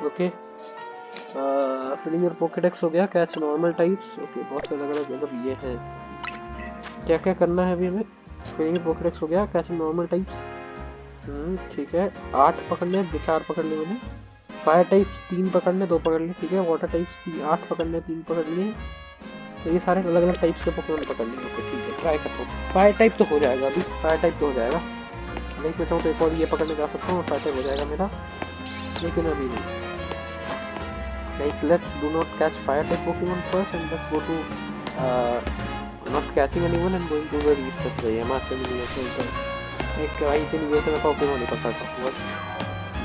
okay. Filling your Pokedex हो गया। Catch normal types, okay. बहुत से अलग अलग मतलब ये हैं। क्या क्या करना है अभी हमें। फिलिंग योर पोकेडेक्स हो गया, कैच नॉर्मल टाइप्स, ठीक है। 8 पकड़ने, 4 पकड़ने मैंने। फायर टाइप्स 3 पकड़ने, 2 पकड़ लिए, ठीक है। वाटर टाइप्स 8 पकड़ने, 3 पकड़ लिए। तो ये सारे अलग अलग टाइप्स के पोकेमोन पकड़ लिए, ओके ठीक है। ट्राई करता हूँ। फायर टाइप तो हो जाएगा अभी, फायर टाइप तो हो जाएगा। नहीं मैं चाहूँ तो एक और ये पकड़ने जा सकता हूँ, फायर टाइप हो जाएगा मेरा, लेकिन अभी नहीं। Like let's do not catch fire type Pokemon first and let's go to not catching anyone and going to the research way. I'm assuming like I think ये सब Pokemon नहीं पकड़ता हूँ बस।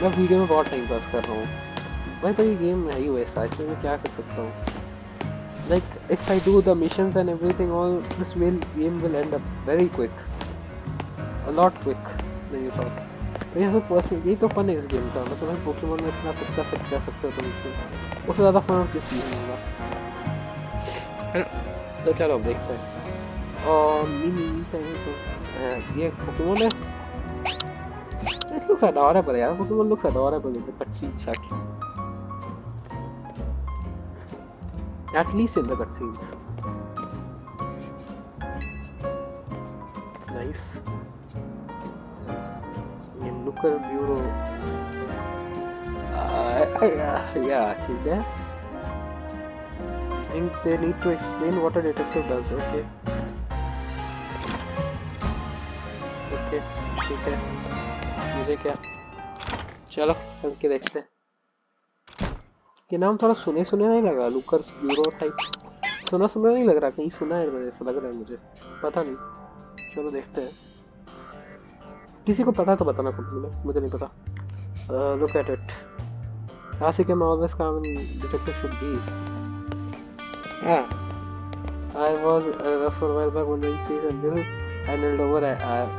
मैं वीडियो में बहुत टाइम पास कर रहा हूँ भाई। तो ये गेम है ही वैसा, इसमें मैं क्या कर सकता हूँ। Like if I do the missions and everything, all this game will end up very quick, a lot quick than you thought. तो ये सब पर्सन, यही तो फन है इस गेम का। मतलब भाई पोकेमोन में इतना कुछ कर सकते हो तुम इसमें, उससे ज़्यादा फन और किस चीज़ में होगा, है ना। तो चलो अब देखते हैं। और ये पोकेमोन है, इट लुक्स अडोरेबल यार। Pokemon looks adorable in the cutscene शाकी, at least in the cutscenes. Nice. Looker Bureau. Yeah, ठीक है। Think they need to explain what a detective does. Okay. Okay, ठीक है। मुझे क्या? चलो चल के देखते हैं। कि नाम थोड़ा सुने सुने नहीं लगा, लुकर्स ब्यूरो टाइप। सुना सुना नहीं लग रहा, कहीं सुना है मैंने, ऐसा लग रहा है मुझे, पता नहीं। चलो देखते हैं। किसी को पता तो बताना कमेंट में, मुझे नहीं पता। Look at it. Classic and always common detective should be. I was for a while back wondering, see and Bill handled over.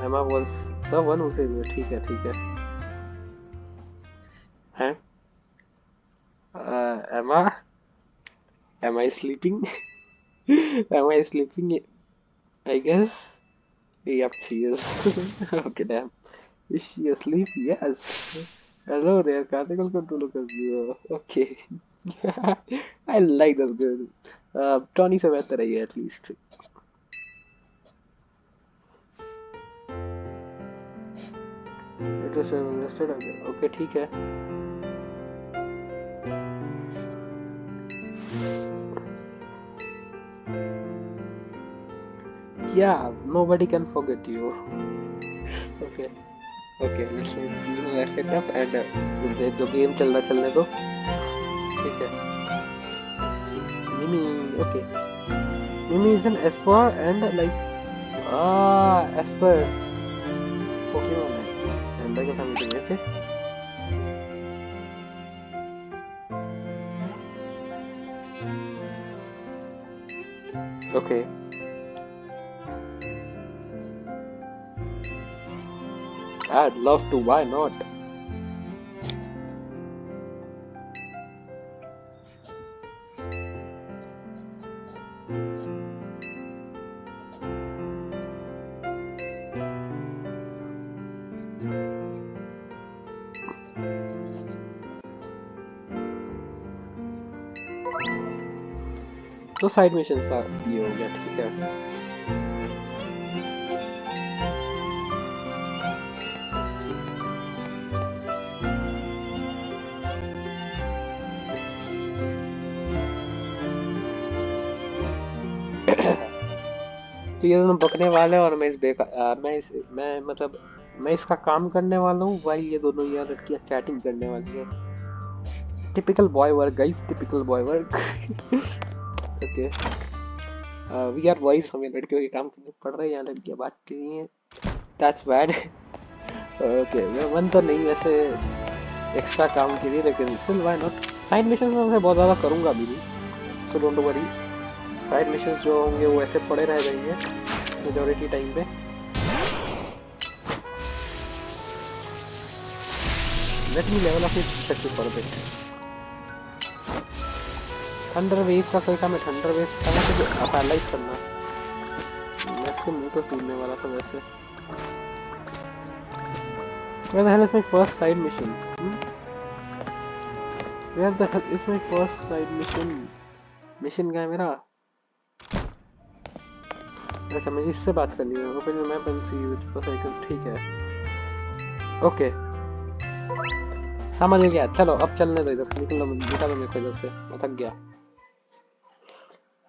Emma was the one who said, ठीक है। हैं? Emma? Am I sleeping? Am I sleeping? I guess. Yep, she is. Okay, damn. Is she asleep? Yes. Hello there, Karthik. Welcome to look at you. Okay. I like that girl. Tony से बेहतर है ये at least. It was understood. Okay, ठीक है. Yeah, nobody can forget you. Okay. Okay, let's wrap it up and जो game चल रहा चलने दो, ठीक है। Mimi, okay. Mimi is an Esper and like Esper Pokemon है and like a family, okay. Okay. I'd love to, why not? तो side mission सा ये हो गया, ठीक है। तो ये दोनों बकने वाले हैं और मैं मतलब मैं इसका काम करने वाला हूँ, भाई ये दोनों यार लड़कियां चैटिंग करने वाली है। Typical boy work guys, typical boy work. Okay, we are boys, हमें लड़कियों के काम करने पड़ रहे हैं, यहाँ लड़कियां बात कर रही हैं, दैट्स बैड। ओके, मेरा मन तो नहीं वैसे एक्स्ट्रा काम के लिए, लेकिन still why not. Side mission में मैं बहुत ज़्यादा करूँगा अभी भी, so don't worry. Side mission जो होंगे वो ऐसे पड़े रह जाएंगे मेजॉरिटी टाइम पे। Let me level up it for bit. Thunder wave का कोई काम है, थंडर वेव का मुझे पैरालाइज करना, मैं इसके मुंह पे कूदने वाला था वैसे। Where the hell is my first side mission? Where the hell is my first side mission? Mission क्या है मेरा? अच्छा, मुझे इससे बात करनी है। Open your map and see which cycle, ठीक है। ओके, समझ गया। चलो अब चलने दो, इधर से निकलो मेरे को इधर से, मैं थक गया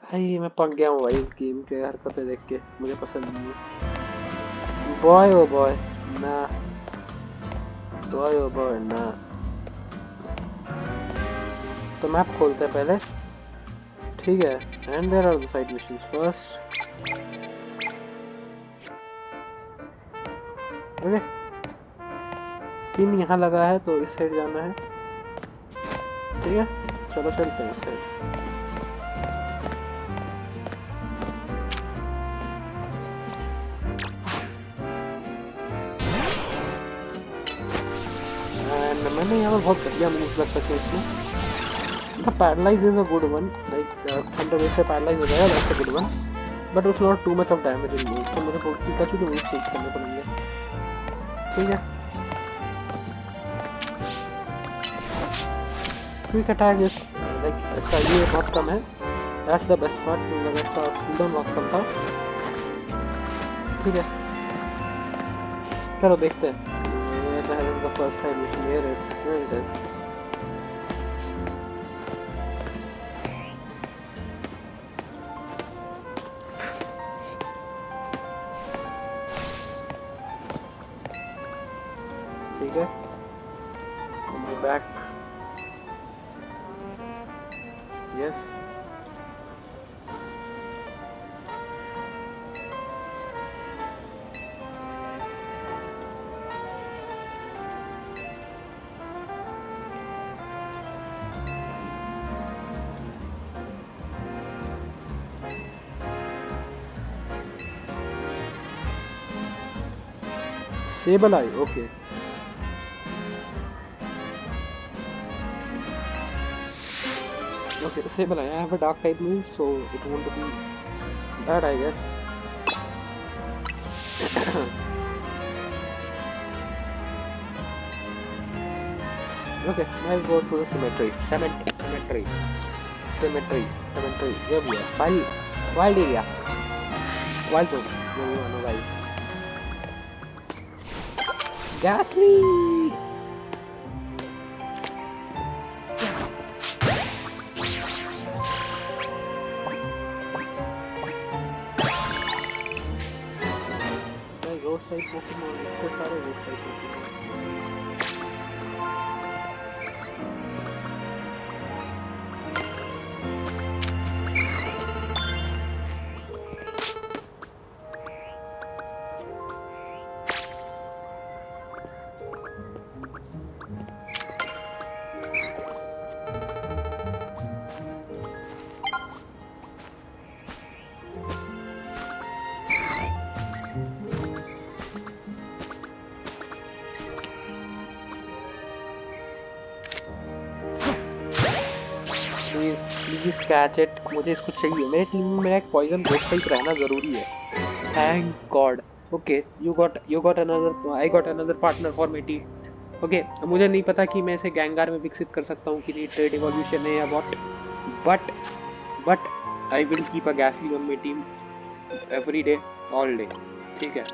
भाई, मैं पक गया हूँ भाई गेम के हरकतें देख के, मुझे पसंद नहीं है। बॉय ओ बॉय ना, बॉय ओ बॉय ना। तो मैप खोलते हैं पहले, ठीक है। And there are the side missions first. Okay, pin यहाँ लगा है तो इस साइड जाना है, ठीक है। चलो चलते हैं इस साइड। एंड मैंने यहाँ पर बहुत घटिया मूव्स लग सकते हैं इसमें। Paralyse is a good one, like thunder wave से पैरालाइज हो जाएगा, that's a good one, but उस not too much of damage in move, तो मुझे पिकाचू के मूव चेंज करने पड़ेंगे, ठीक है। क्विक अटैक इज लाइक इसका ये बहुत कम है, दैट्स द बेस्ट पार्ट, मुझे इसका कूलडाउन बहुत कम था, ठीक है। चलो देखते हैं। Where the hell is the first side mission? Where it is? ठीक है, I'm back. Yes. Sable Eye, okay. Okay, Sable Eye. I have a dark type move, so it won't be bad, I guess. Okay, I'll go to the cemetery. Cemetery. Where we are? Wild area. Wild zone. No, we want to wild. Ghastly! Ghost type Pokemon, इतने सारे Ghost type Pokemon. Please catch it, मुझे इसको चाहिए। मेरे team में मेरा एक poison ghost type रहना जरूरी है। Thank God. Okay, you got another, I got another partner for my team. Okay, मुझे नहीं पता कि मैं इसे गैंगार में विकसित कर सकता हूँ कि नहीं, ट्रेड इवोल्यूशन है या what, but I will keep a गैसली on my team every day all day, ठीक है।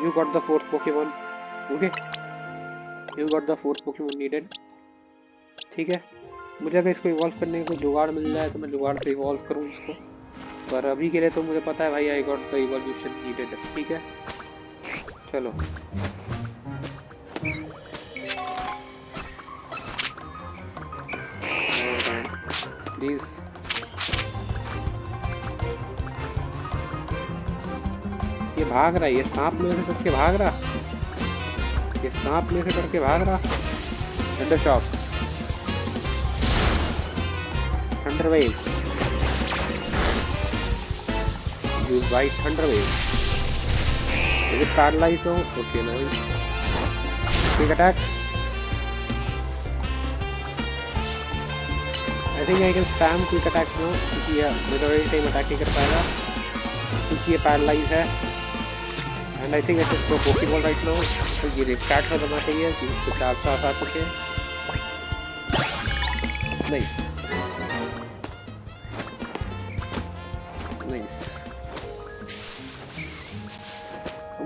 You got the fourth Pokemon, okay, you got the fourth Pokemon needed, ठीक है। मुझे अगर इसको इवॉल्व करने का कोई जुगाड़ मिल जाए तो मैं जुगाड़ से इवॉल्व करूँ इसको, पर अभी के लिए तो मुझे पता है भाई I got the evolution needed. ठीक है चलो प्लीज ये भाग रहा है, ये सांप में से करके भाग रहा, ये सांप में से करके भाग रहा। Thunder shock, thunder wave, use by thunder wave. Is it paralysed? Okay nice. Quick attack. I think I can spam quick attack no, क्योंकि ये मेजॉरिटी टाइम अटैक नहीं कर पाएगा क्योंकि ये पैरालाइज है। And I think I should throw Poké Ball right now. तो ये रिस्टार्ट कर देना चाहिए कि उसको 4 साथ आ सके। Nice nice.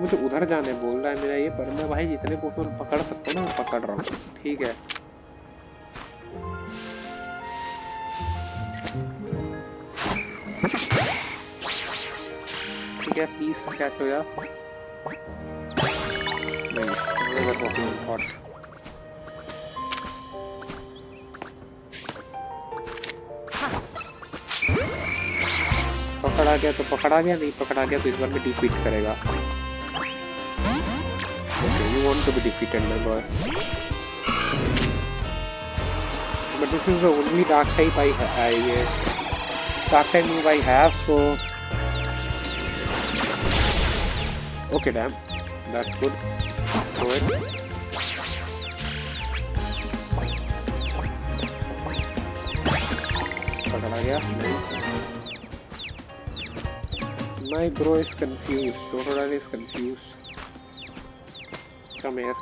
मुझे उधर जाने बोल रहा है मेरा ये, पर मैं भाई जितने पोकेमॉन पकड़ सकता हूँ ना मैं पकड़ रहा हूँ। ठीक है ठीक है प्लीज कैच हो जा। पकड़ा गया तो पकड़ा गया, नहीं पकड़ा गया तो इस बार में डिफीट करेगा। Okay, you want to be defeated, my boy. But this is the only dark type dark type move I have, so okay, damn, that's good. Go ahead. पकड़ा गया। My bro is confused. Totodile is confused. Come here.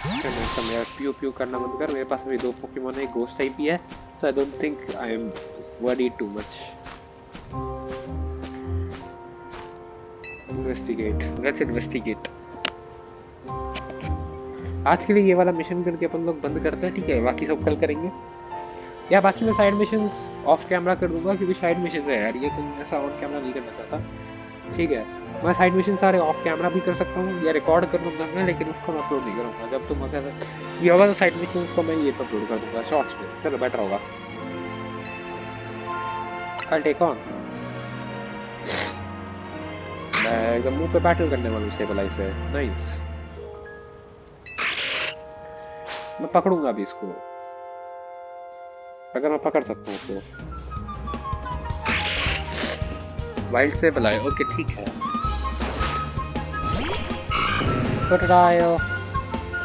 Come here. Pew pew करना बंद कर। मेरे पास अभी 2 Pokemon है, ghost type ही है, so I don't think I am worried too much. Investigate. Let's investigate. आज के लिए ये वाला मिशन करके अपन लोग बंद करते हैं। ठीक है बाकी सब कल करेंगे, या बाकी मैं साइड मिशंस ऑफ कैमरा कर दूंगा क्योंकि साइड मिशन है यार, ये तो ऐसा ऑन कैमरा नहीं करना चाहता। ठीक है मैं साइड मिशन सारे ऑफ कैमरा भी कर सकता हूँ या रिकॉर्ड कर दूंगा मैं, लेकिन उसको मैं अपलोड नहीं करूँगा। जब तुम अगर ये होगा तो साइड मिशन को मैं ये पर अपलोड कर दूंगा शॉर्ट्स में। चलो बेटर होगा। I'll take on। मैं एकदम मुंह पे बैटल करने वाला हूँ सेबलाई से। नाइस। मैं पकड़ूंगा अभी इसको, अगर मैं पकड़ सकता हूँ तो। वाइल्ड से बुलाए। ओके ठीक है टोटोडाइल।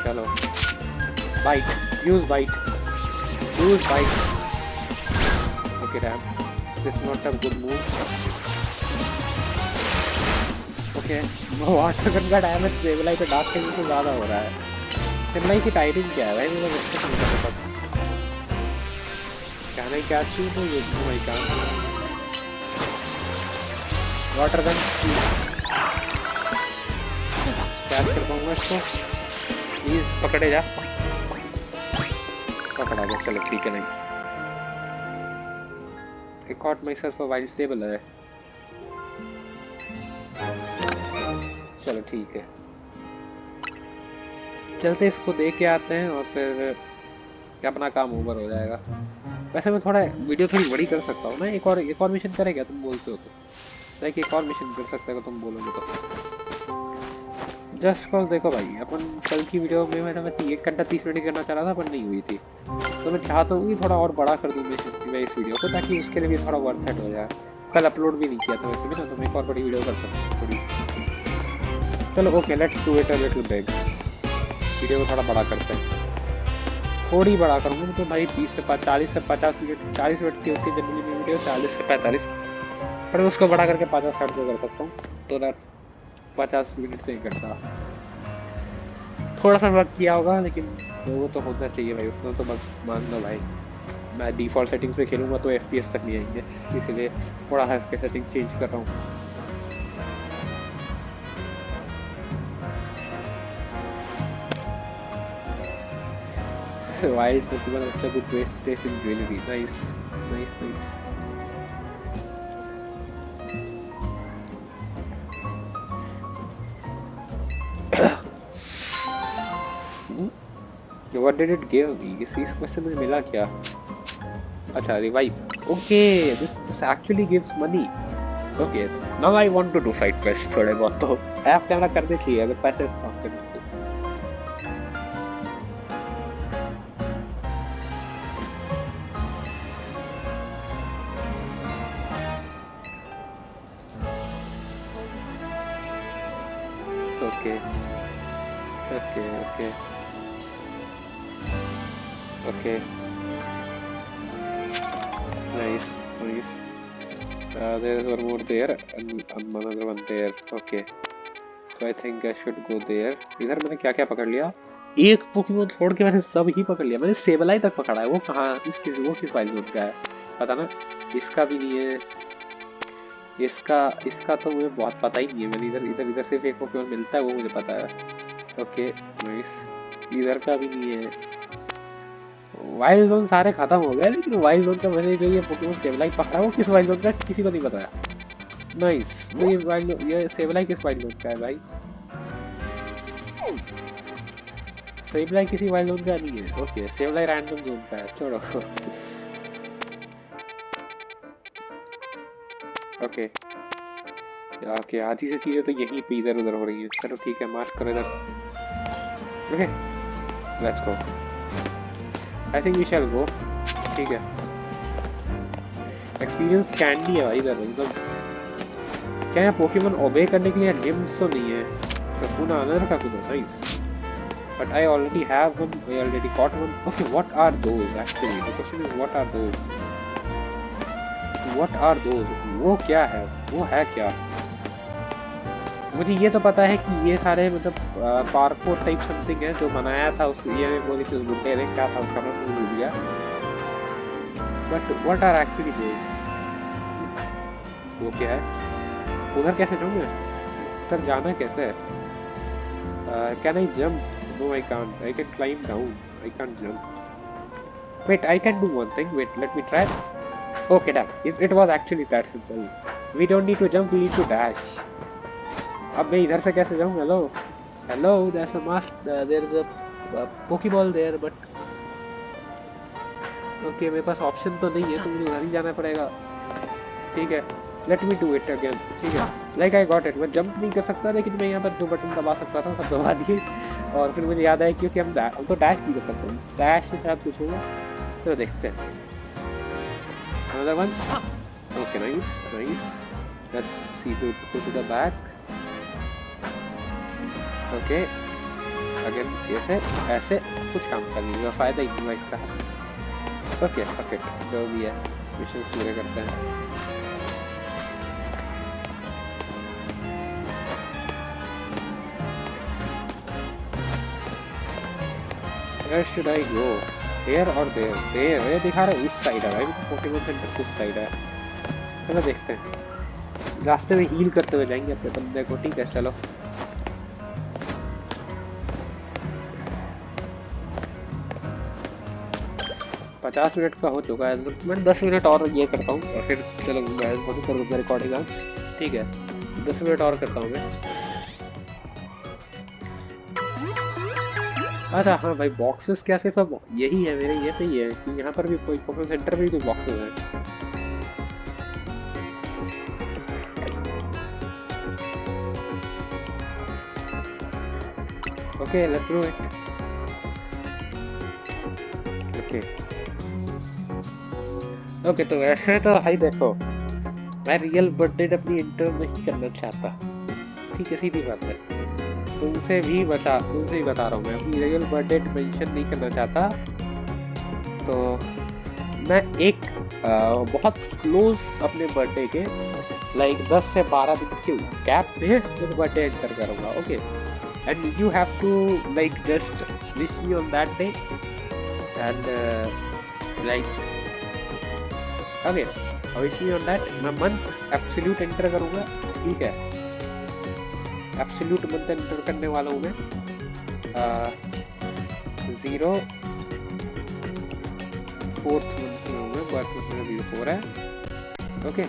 चलो bite, use bite, use bite. Okay damn, this not a good move. Okay water gun का डैमेज सेबलाई पे डार्क टेन से ज्यादा हो रहा है। सेबलाई की टाइटिंग क्या है भाई, मुझे कुछ नहीं पता। Can I catch you? No, I can't. Water gun catch कर पाऊंगा इसको? प्लीज पकड़े जा। पकड़ा गया, चलो ठीक है। Nice. I caught myself a wild sable है। चलो ठीक है चलते इसको देख के आते हैं और फिर अपना काम ओवर हो जाएगा। वैसे मैं थोड़ा वीडियो थोड़ी बड़ी कर सकता हूँ ना। एक और मिशन करेगा तुम बोलते हो तो, लाइक एक और मिशन कर सकते हो तुम बोलोगे तो। जस्ट कॉज देखो भाई अपन कल की वीडियो में मैं 1 घंटा 30 मिनट करना चाह रहा था पर नहीं हुई थी, तो मैं चाहता हूँ कि थोड़ा और बड़ा कर दूँ मिशन मैं इस वीडियो को, ताकि उसके लिए भी थोड़ा वर्थ इट हो जाए। कल अपलोड भी नहीं किया था वैसे भी ना, तो मैं एक और बड़ी वीडियो कर सकता हूँ थोड़ी। चलो okay let's do it a little big. Video को थोड़ा बड़ा करते हैं, थोड़ी बड़ा करूँगा तो भाई 40 से 50 मिनट 40 मिनट की होती है जनरली मेरी वीडियो, 40 से 45, पर मैं उसको बड़ा करके 50-60 पे कर सकता हूँ। तो दैट्स 50 मिनट से 1 घंटा। थोड़ा सा वर्क किया होगा लेकिन वो तो होना चाहिए भाई, उतना तो मान लो भाई। मैं डिफ़ॉल्ट सेटिंग्स पे खेलूँगा तो FPS तक नहीं आएंगे, इसलिए थोड़ा सा इसके सेटिंग्स चेंज कर रहा हूँ। Wild Pokemon also good waste station jewelry. Nice. What did it give me? इस क्वेश्चन में मिला क्या? अच्छा revive. Okay, this actually gives money. Okay, now I want to do side quests थोड़े बहुत तो. ऐप कैमरा कर देख लिया अगर पैसे स्टॉक कर दो. Okay, okay, okay, okay. Nice, nice. There is one more there and another one there. Okay. So I think I should go there. इधर मैंने क्या क्या पकड़ लिया? एक पोकेमोन छोड़ के मैंने सब ही पकड़ लिया. मैंने सेबलाई तक पकड़ा है. वो कहाँ? वो किस वाइल्ड जोन का है? पता ना. इसका भी नहीं है. इसका तो मुझे बहुत पता ही नहीं है. मैंने इधर सिर्फ एक पोकेमोन मिलता है वो मुझे पता है. Okay nice. इधर का भी नहीं है. वाइल्ड जोन सारे खत्म हो गए लेकिन वाइल्ड जोन का मैंने जो ये पोकेमोन सेबलाई पकड़ा वो किस वाइल्ड जोन का किसी को नहीं पता है. नाइस. ये सेबलाई किस वाइल्ड जोन का है भाई? सेबलाई किसी वाइल्ड जोन का नहीं है. ओके सेबलाई रैंडम जोन का है. छोड़ो. ओके ओके आधी से चीजें तो यहीं पे इधर उधर हो रही है. चलो ठीक है मार्क करो इधर. Okay let's go. I think we shall go. ठीक है. एक्सपीरियंस कैंडी है भाई इधर. मतलब क्या है पोकेमोन ओबे करने के लिए लिम्स तो नहीं है. Kakuna another Kakuna. Nice. But I already have one. I already caught one. Okay, what are those actually? The question is what are those? What are those? वो क्या है? वो है क्या? मुझे ये तो पता है कि ये सारे मतलब पार्कोर टाइप समथिंग है जो बनाया था उस ये में बोली थी उस बुड्ढे ने. क्या था उसका नाम भूल गया. बट व्हाट आर एक्चुअली दोस? वो क्या है? उधर कैसे जाऊँ मैं? उधर जाना कैसे है? Can I jump? No I can't. I can climb down. I can't jump. Wait I can do one thing. Wait let me try. Okay, done. It was actually that simple. We don't need to jump, we need to dash. अब मैं इधर से कैसे जाऊँ? Hello, there's a there's a Pokeball there, but okay, मेरे पास option तो नहीं है तो मुझे उधर ही जाना पड़ेगा. ठीक है. Let me do it again. ठीक है. Like I got it. मैं जंप नहीं कर सकता लेकिन मैं यहाँ पर 2 बटन दबा सकता था. सब दबा दिए और फिर मुझे याद आया क्योंकि हम तो डैश भी कर सकते हैं. डैश से शायद कुछ होगा तो देखते हैं. Another one. Okay, nice, nice. Let's see to go to the back. Okay. Again, ऐसे कुछ काम कर लीजिए. फायदा ही हुआ इसका. Okay, okay, जो भी है मिशंस पूरे करते हैं. Where should I go? Here or there? There. ये दिखा रहा है उस साइड है भाई. पोकेमोन सेंटर उस साइड है. चलो देखते हैं. रास्ते में हील करते हुए जाएंगे अपने बंदे को. ठीक है चलो. $50 मिनट का हो चुका है. मैं 10 मिनट और ये करता हूँ और फिर चलो मैं बंद कर दूँगा रिकॉर्डिंग आज. ठीक है 10 मिनट और करता हूँ मैं. अच्छा हाँ भाई बॉक्सेस क्या सिर्फ अब यही है मेरे ये पे ही है कि यहाँ पर भी कोई पोकेमोन सेंटर में भी कोई बॉक्सेस है. Okay let's do it. Okay okay तो वैसे तो भाई देखो मैं रियल बर्थडे अपनी इंटर नहीं करना चाहता. ठीक है सीधी बात है. तुमसे भी बता रहा हूँ मैं अपनी रियल बर्थडे मेंशन नहीं करना चाहता. तो मैं एक बहुत क्लोज अपने बर्थडे के लाइक 10 से 12 दिन के गैप में अपने बर्थडे एंटर करूँगा. Okay and you have to like just wish me on that day and like okay wish me on that. मैं मंथ एब्सोल्यूट एंटर करूँगा. ठीक है एब्सोल्यूट मंथ एंटर करने वाला हूँ मैं. 0 4th मंथ में हूँ मैं. बर्थ मंथ में 04 है. ओके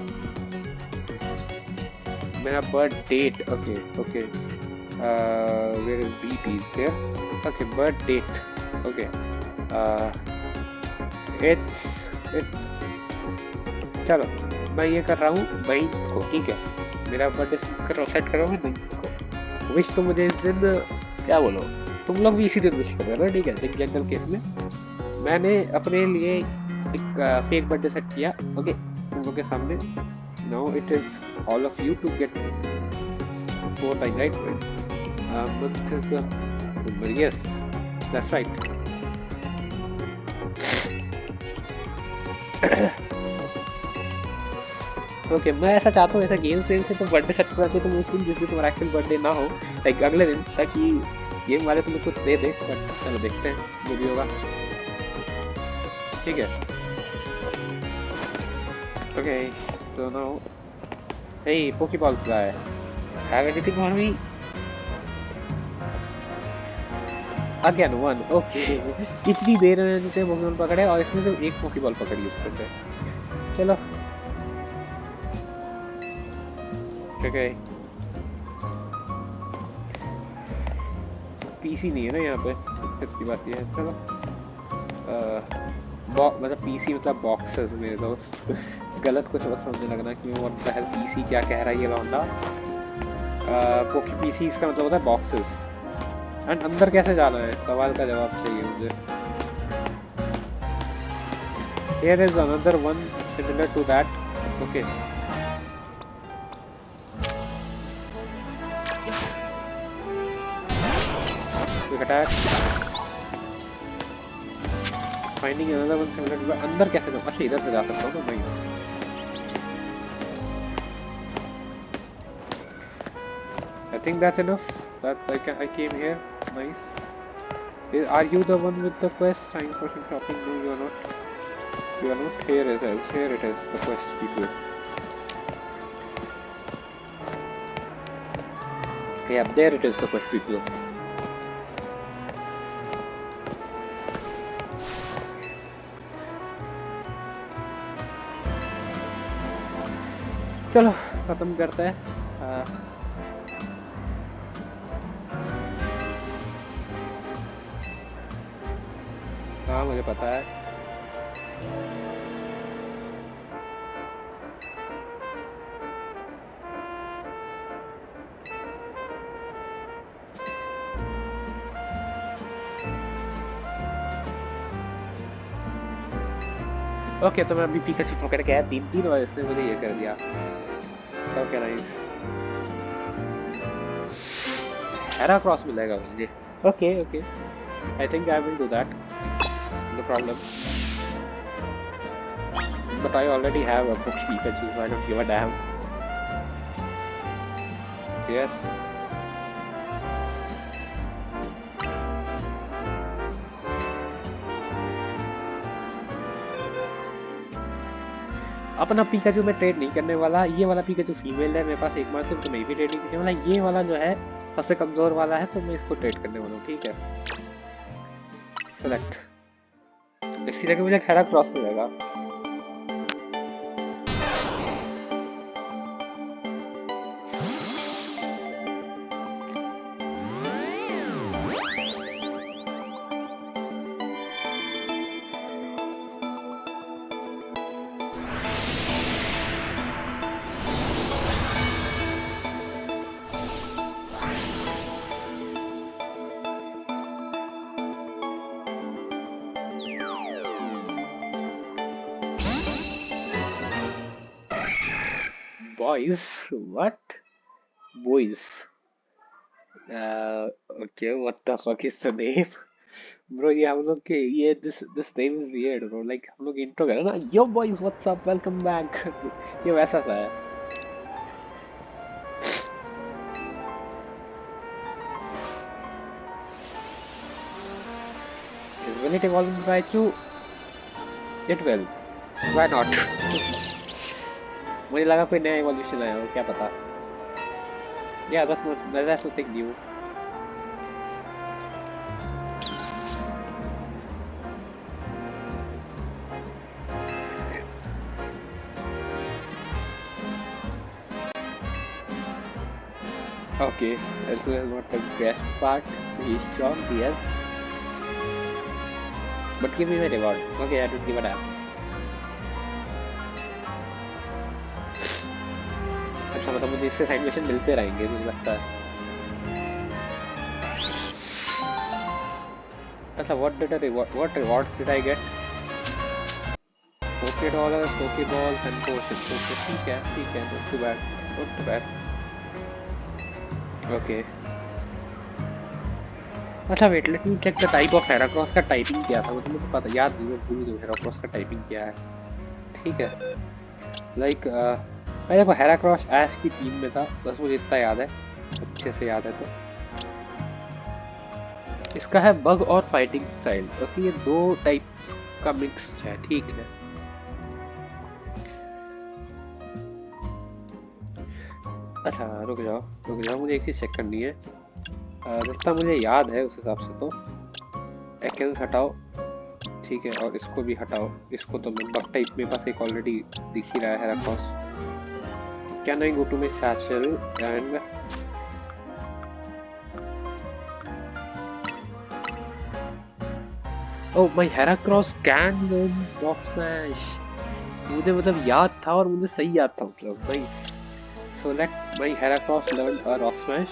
मेरा birth date. Okay where is BT's here? Okay, birth date. Okay, it's चलो मैं ये कर रहा हूँ 9 को, ठीक है। मेरा बर्थडे सेट करो मैं 9 को। विश तो मुझे इस दिन क्या बोलो, तुम लोग भी इसी दिन विश कर रहे हो ना, ठीक है। एक जनरल केस में मैंने अपने लिए एक फेक बर्थडे सेट किया, ओके, तुम लोग के सामने। Now it is all of you to get 4 time, right? month is the number, yes, that's right. Okay, मैं ऐसा चाहता हूँ ऐसा गेम्स वेम से तो बर्थडे सेट करना चाहिए, तो उस दिन जिस दिन तुम्हारा एक्चुअल बर्थडे ना हो, लाइक अगले दिन, ताकि गेम वाले तुम्हें कुछ दे दे। बट चलो देखते हैं जो भी होगा, ठीक है। Okay, so now hey pokeballs guy, have anything for me? Again one, okay. इतनी देर में थे पोकेमॉन पकड़े और इसमें से एक पोकेबॉल पकड़ी उससे से। चलो ओके, पीसी नहीं है ना यहाँ पे, दिक्कत की बात ये है। चलो मतलब पीसी मतलब बॉक्सेस, मेरे दोस्त गलत कुछ मत समझने लगना कि व्हाट द हेल पीसी क्या कह रहा है ये लौंडा। पोकी पीसी इसका मतलब होता है बॉक्सेस। एंड अंदर कैसे जाना है, सवाल का जवाब चाहिए मुझे। Here is another one similar to that. Okay. Quick attack. Finding another one similar to that. अंदर कैसे जाऊँ? अच्छा इधर से जा सकता हूँ ना, nice. I think that's enough. That I came here. Nice. Are you the one with the quest? Time for some shopping? No, you are not. You are not. Here it is. Here it is. The quest people. Yeah, there it is. The quest people. चलो खत्म करते हैं। हाँ मुझे पता है। Okay, तो मैं अभी पिकाचू पकड़ के आया 3 और इसने मुझे ये कर दिया। ओके नाइस, एरा क्रॉस मिलेगा मुझे। Okay okay, I think I will do that, no problem. But I already have a Pikachu, so I don't give a damn. Yes. अपना पिकाचू में ट्रेड नहीं करने वाला, ये वाला पिकाचू फीमेल है मेरे पास एकमात्र, तो मैं भी ट्रेड नहीं करने वाला। ये वाला जो है सबसे कमजोर वाला है, तो मैं इसको ट्रेड करने वाला हूँ, ठीक है। सेलेक्ट, इसकी जगह मुझे खड़ा क्रॉस मिलेगा। Boys? What? Boys? Okay, what the fuck is the name? Bro, ये हम लोग के ये this name is weird, bro. Like हम लोग intro कर रहे हैं ना, yo boys, what's up, welcome back. ये वैसा सा है। Will it evolve into Raichu? It will. Why not? मुझे लगा कोई नया इवोल्यूशन आया हो, क्या पता। Yeah, that's nothing new. Okay, this was not the best part. He's strong, yes. But give me my reward. Okay, I don't give a damn. अच्छा मतलब मुझे इससे साइड मिशन मिलते रहेंगे मुझे लगता है. अच्छा what rewards did I get? $40, Pokeballs and potions. Okay, ठीक है, not too bad, not too bad. Okay. अच्छा wait let me check the type of Heracross का टाइपिंग क्या था, मतलब मुझे पता याद नहीं, मैं भूल गया हेराक्रॉस का टाइपिंग क्या है. ठीक है, लाइक मैं देखो हेराक्रॉस ऐश की टीम में था, बस मुझे इतना याद है, अच्छे से याद है. तो इसका है बग और फाइटिंग स्टाइल, बस ये दो टाइप्स का मिक्स है. ठीक है, अच्छा रुक जाओ मुझे एक चीज चेक करनी है. जितना मुझे याद है उस हिसाब से तो एक्केंस हटाओ, ठीक है, और इसको भी हटाओ. इसको तो मैं बग टाइप में पास एक ऑलरेडी दिख ही रहा है Heracross. Can I go to my satchel and oh my Heracross can learn rock smash. मुझे मतलब याद था और मुझे सही याद था, मतलब nice. So let my Heracross learn a rock smash.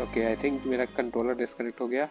Okay I think मेरा कंट्रोलर डिस्कनेक्ट हो गया.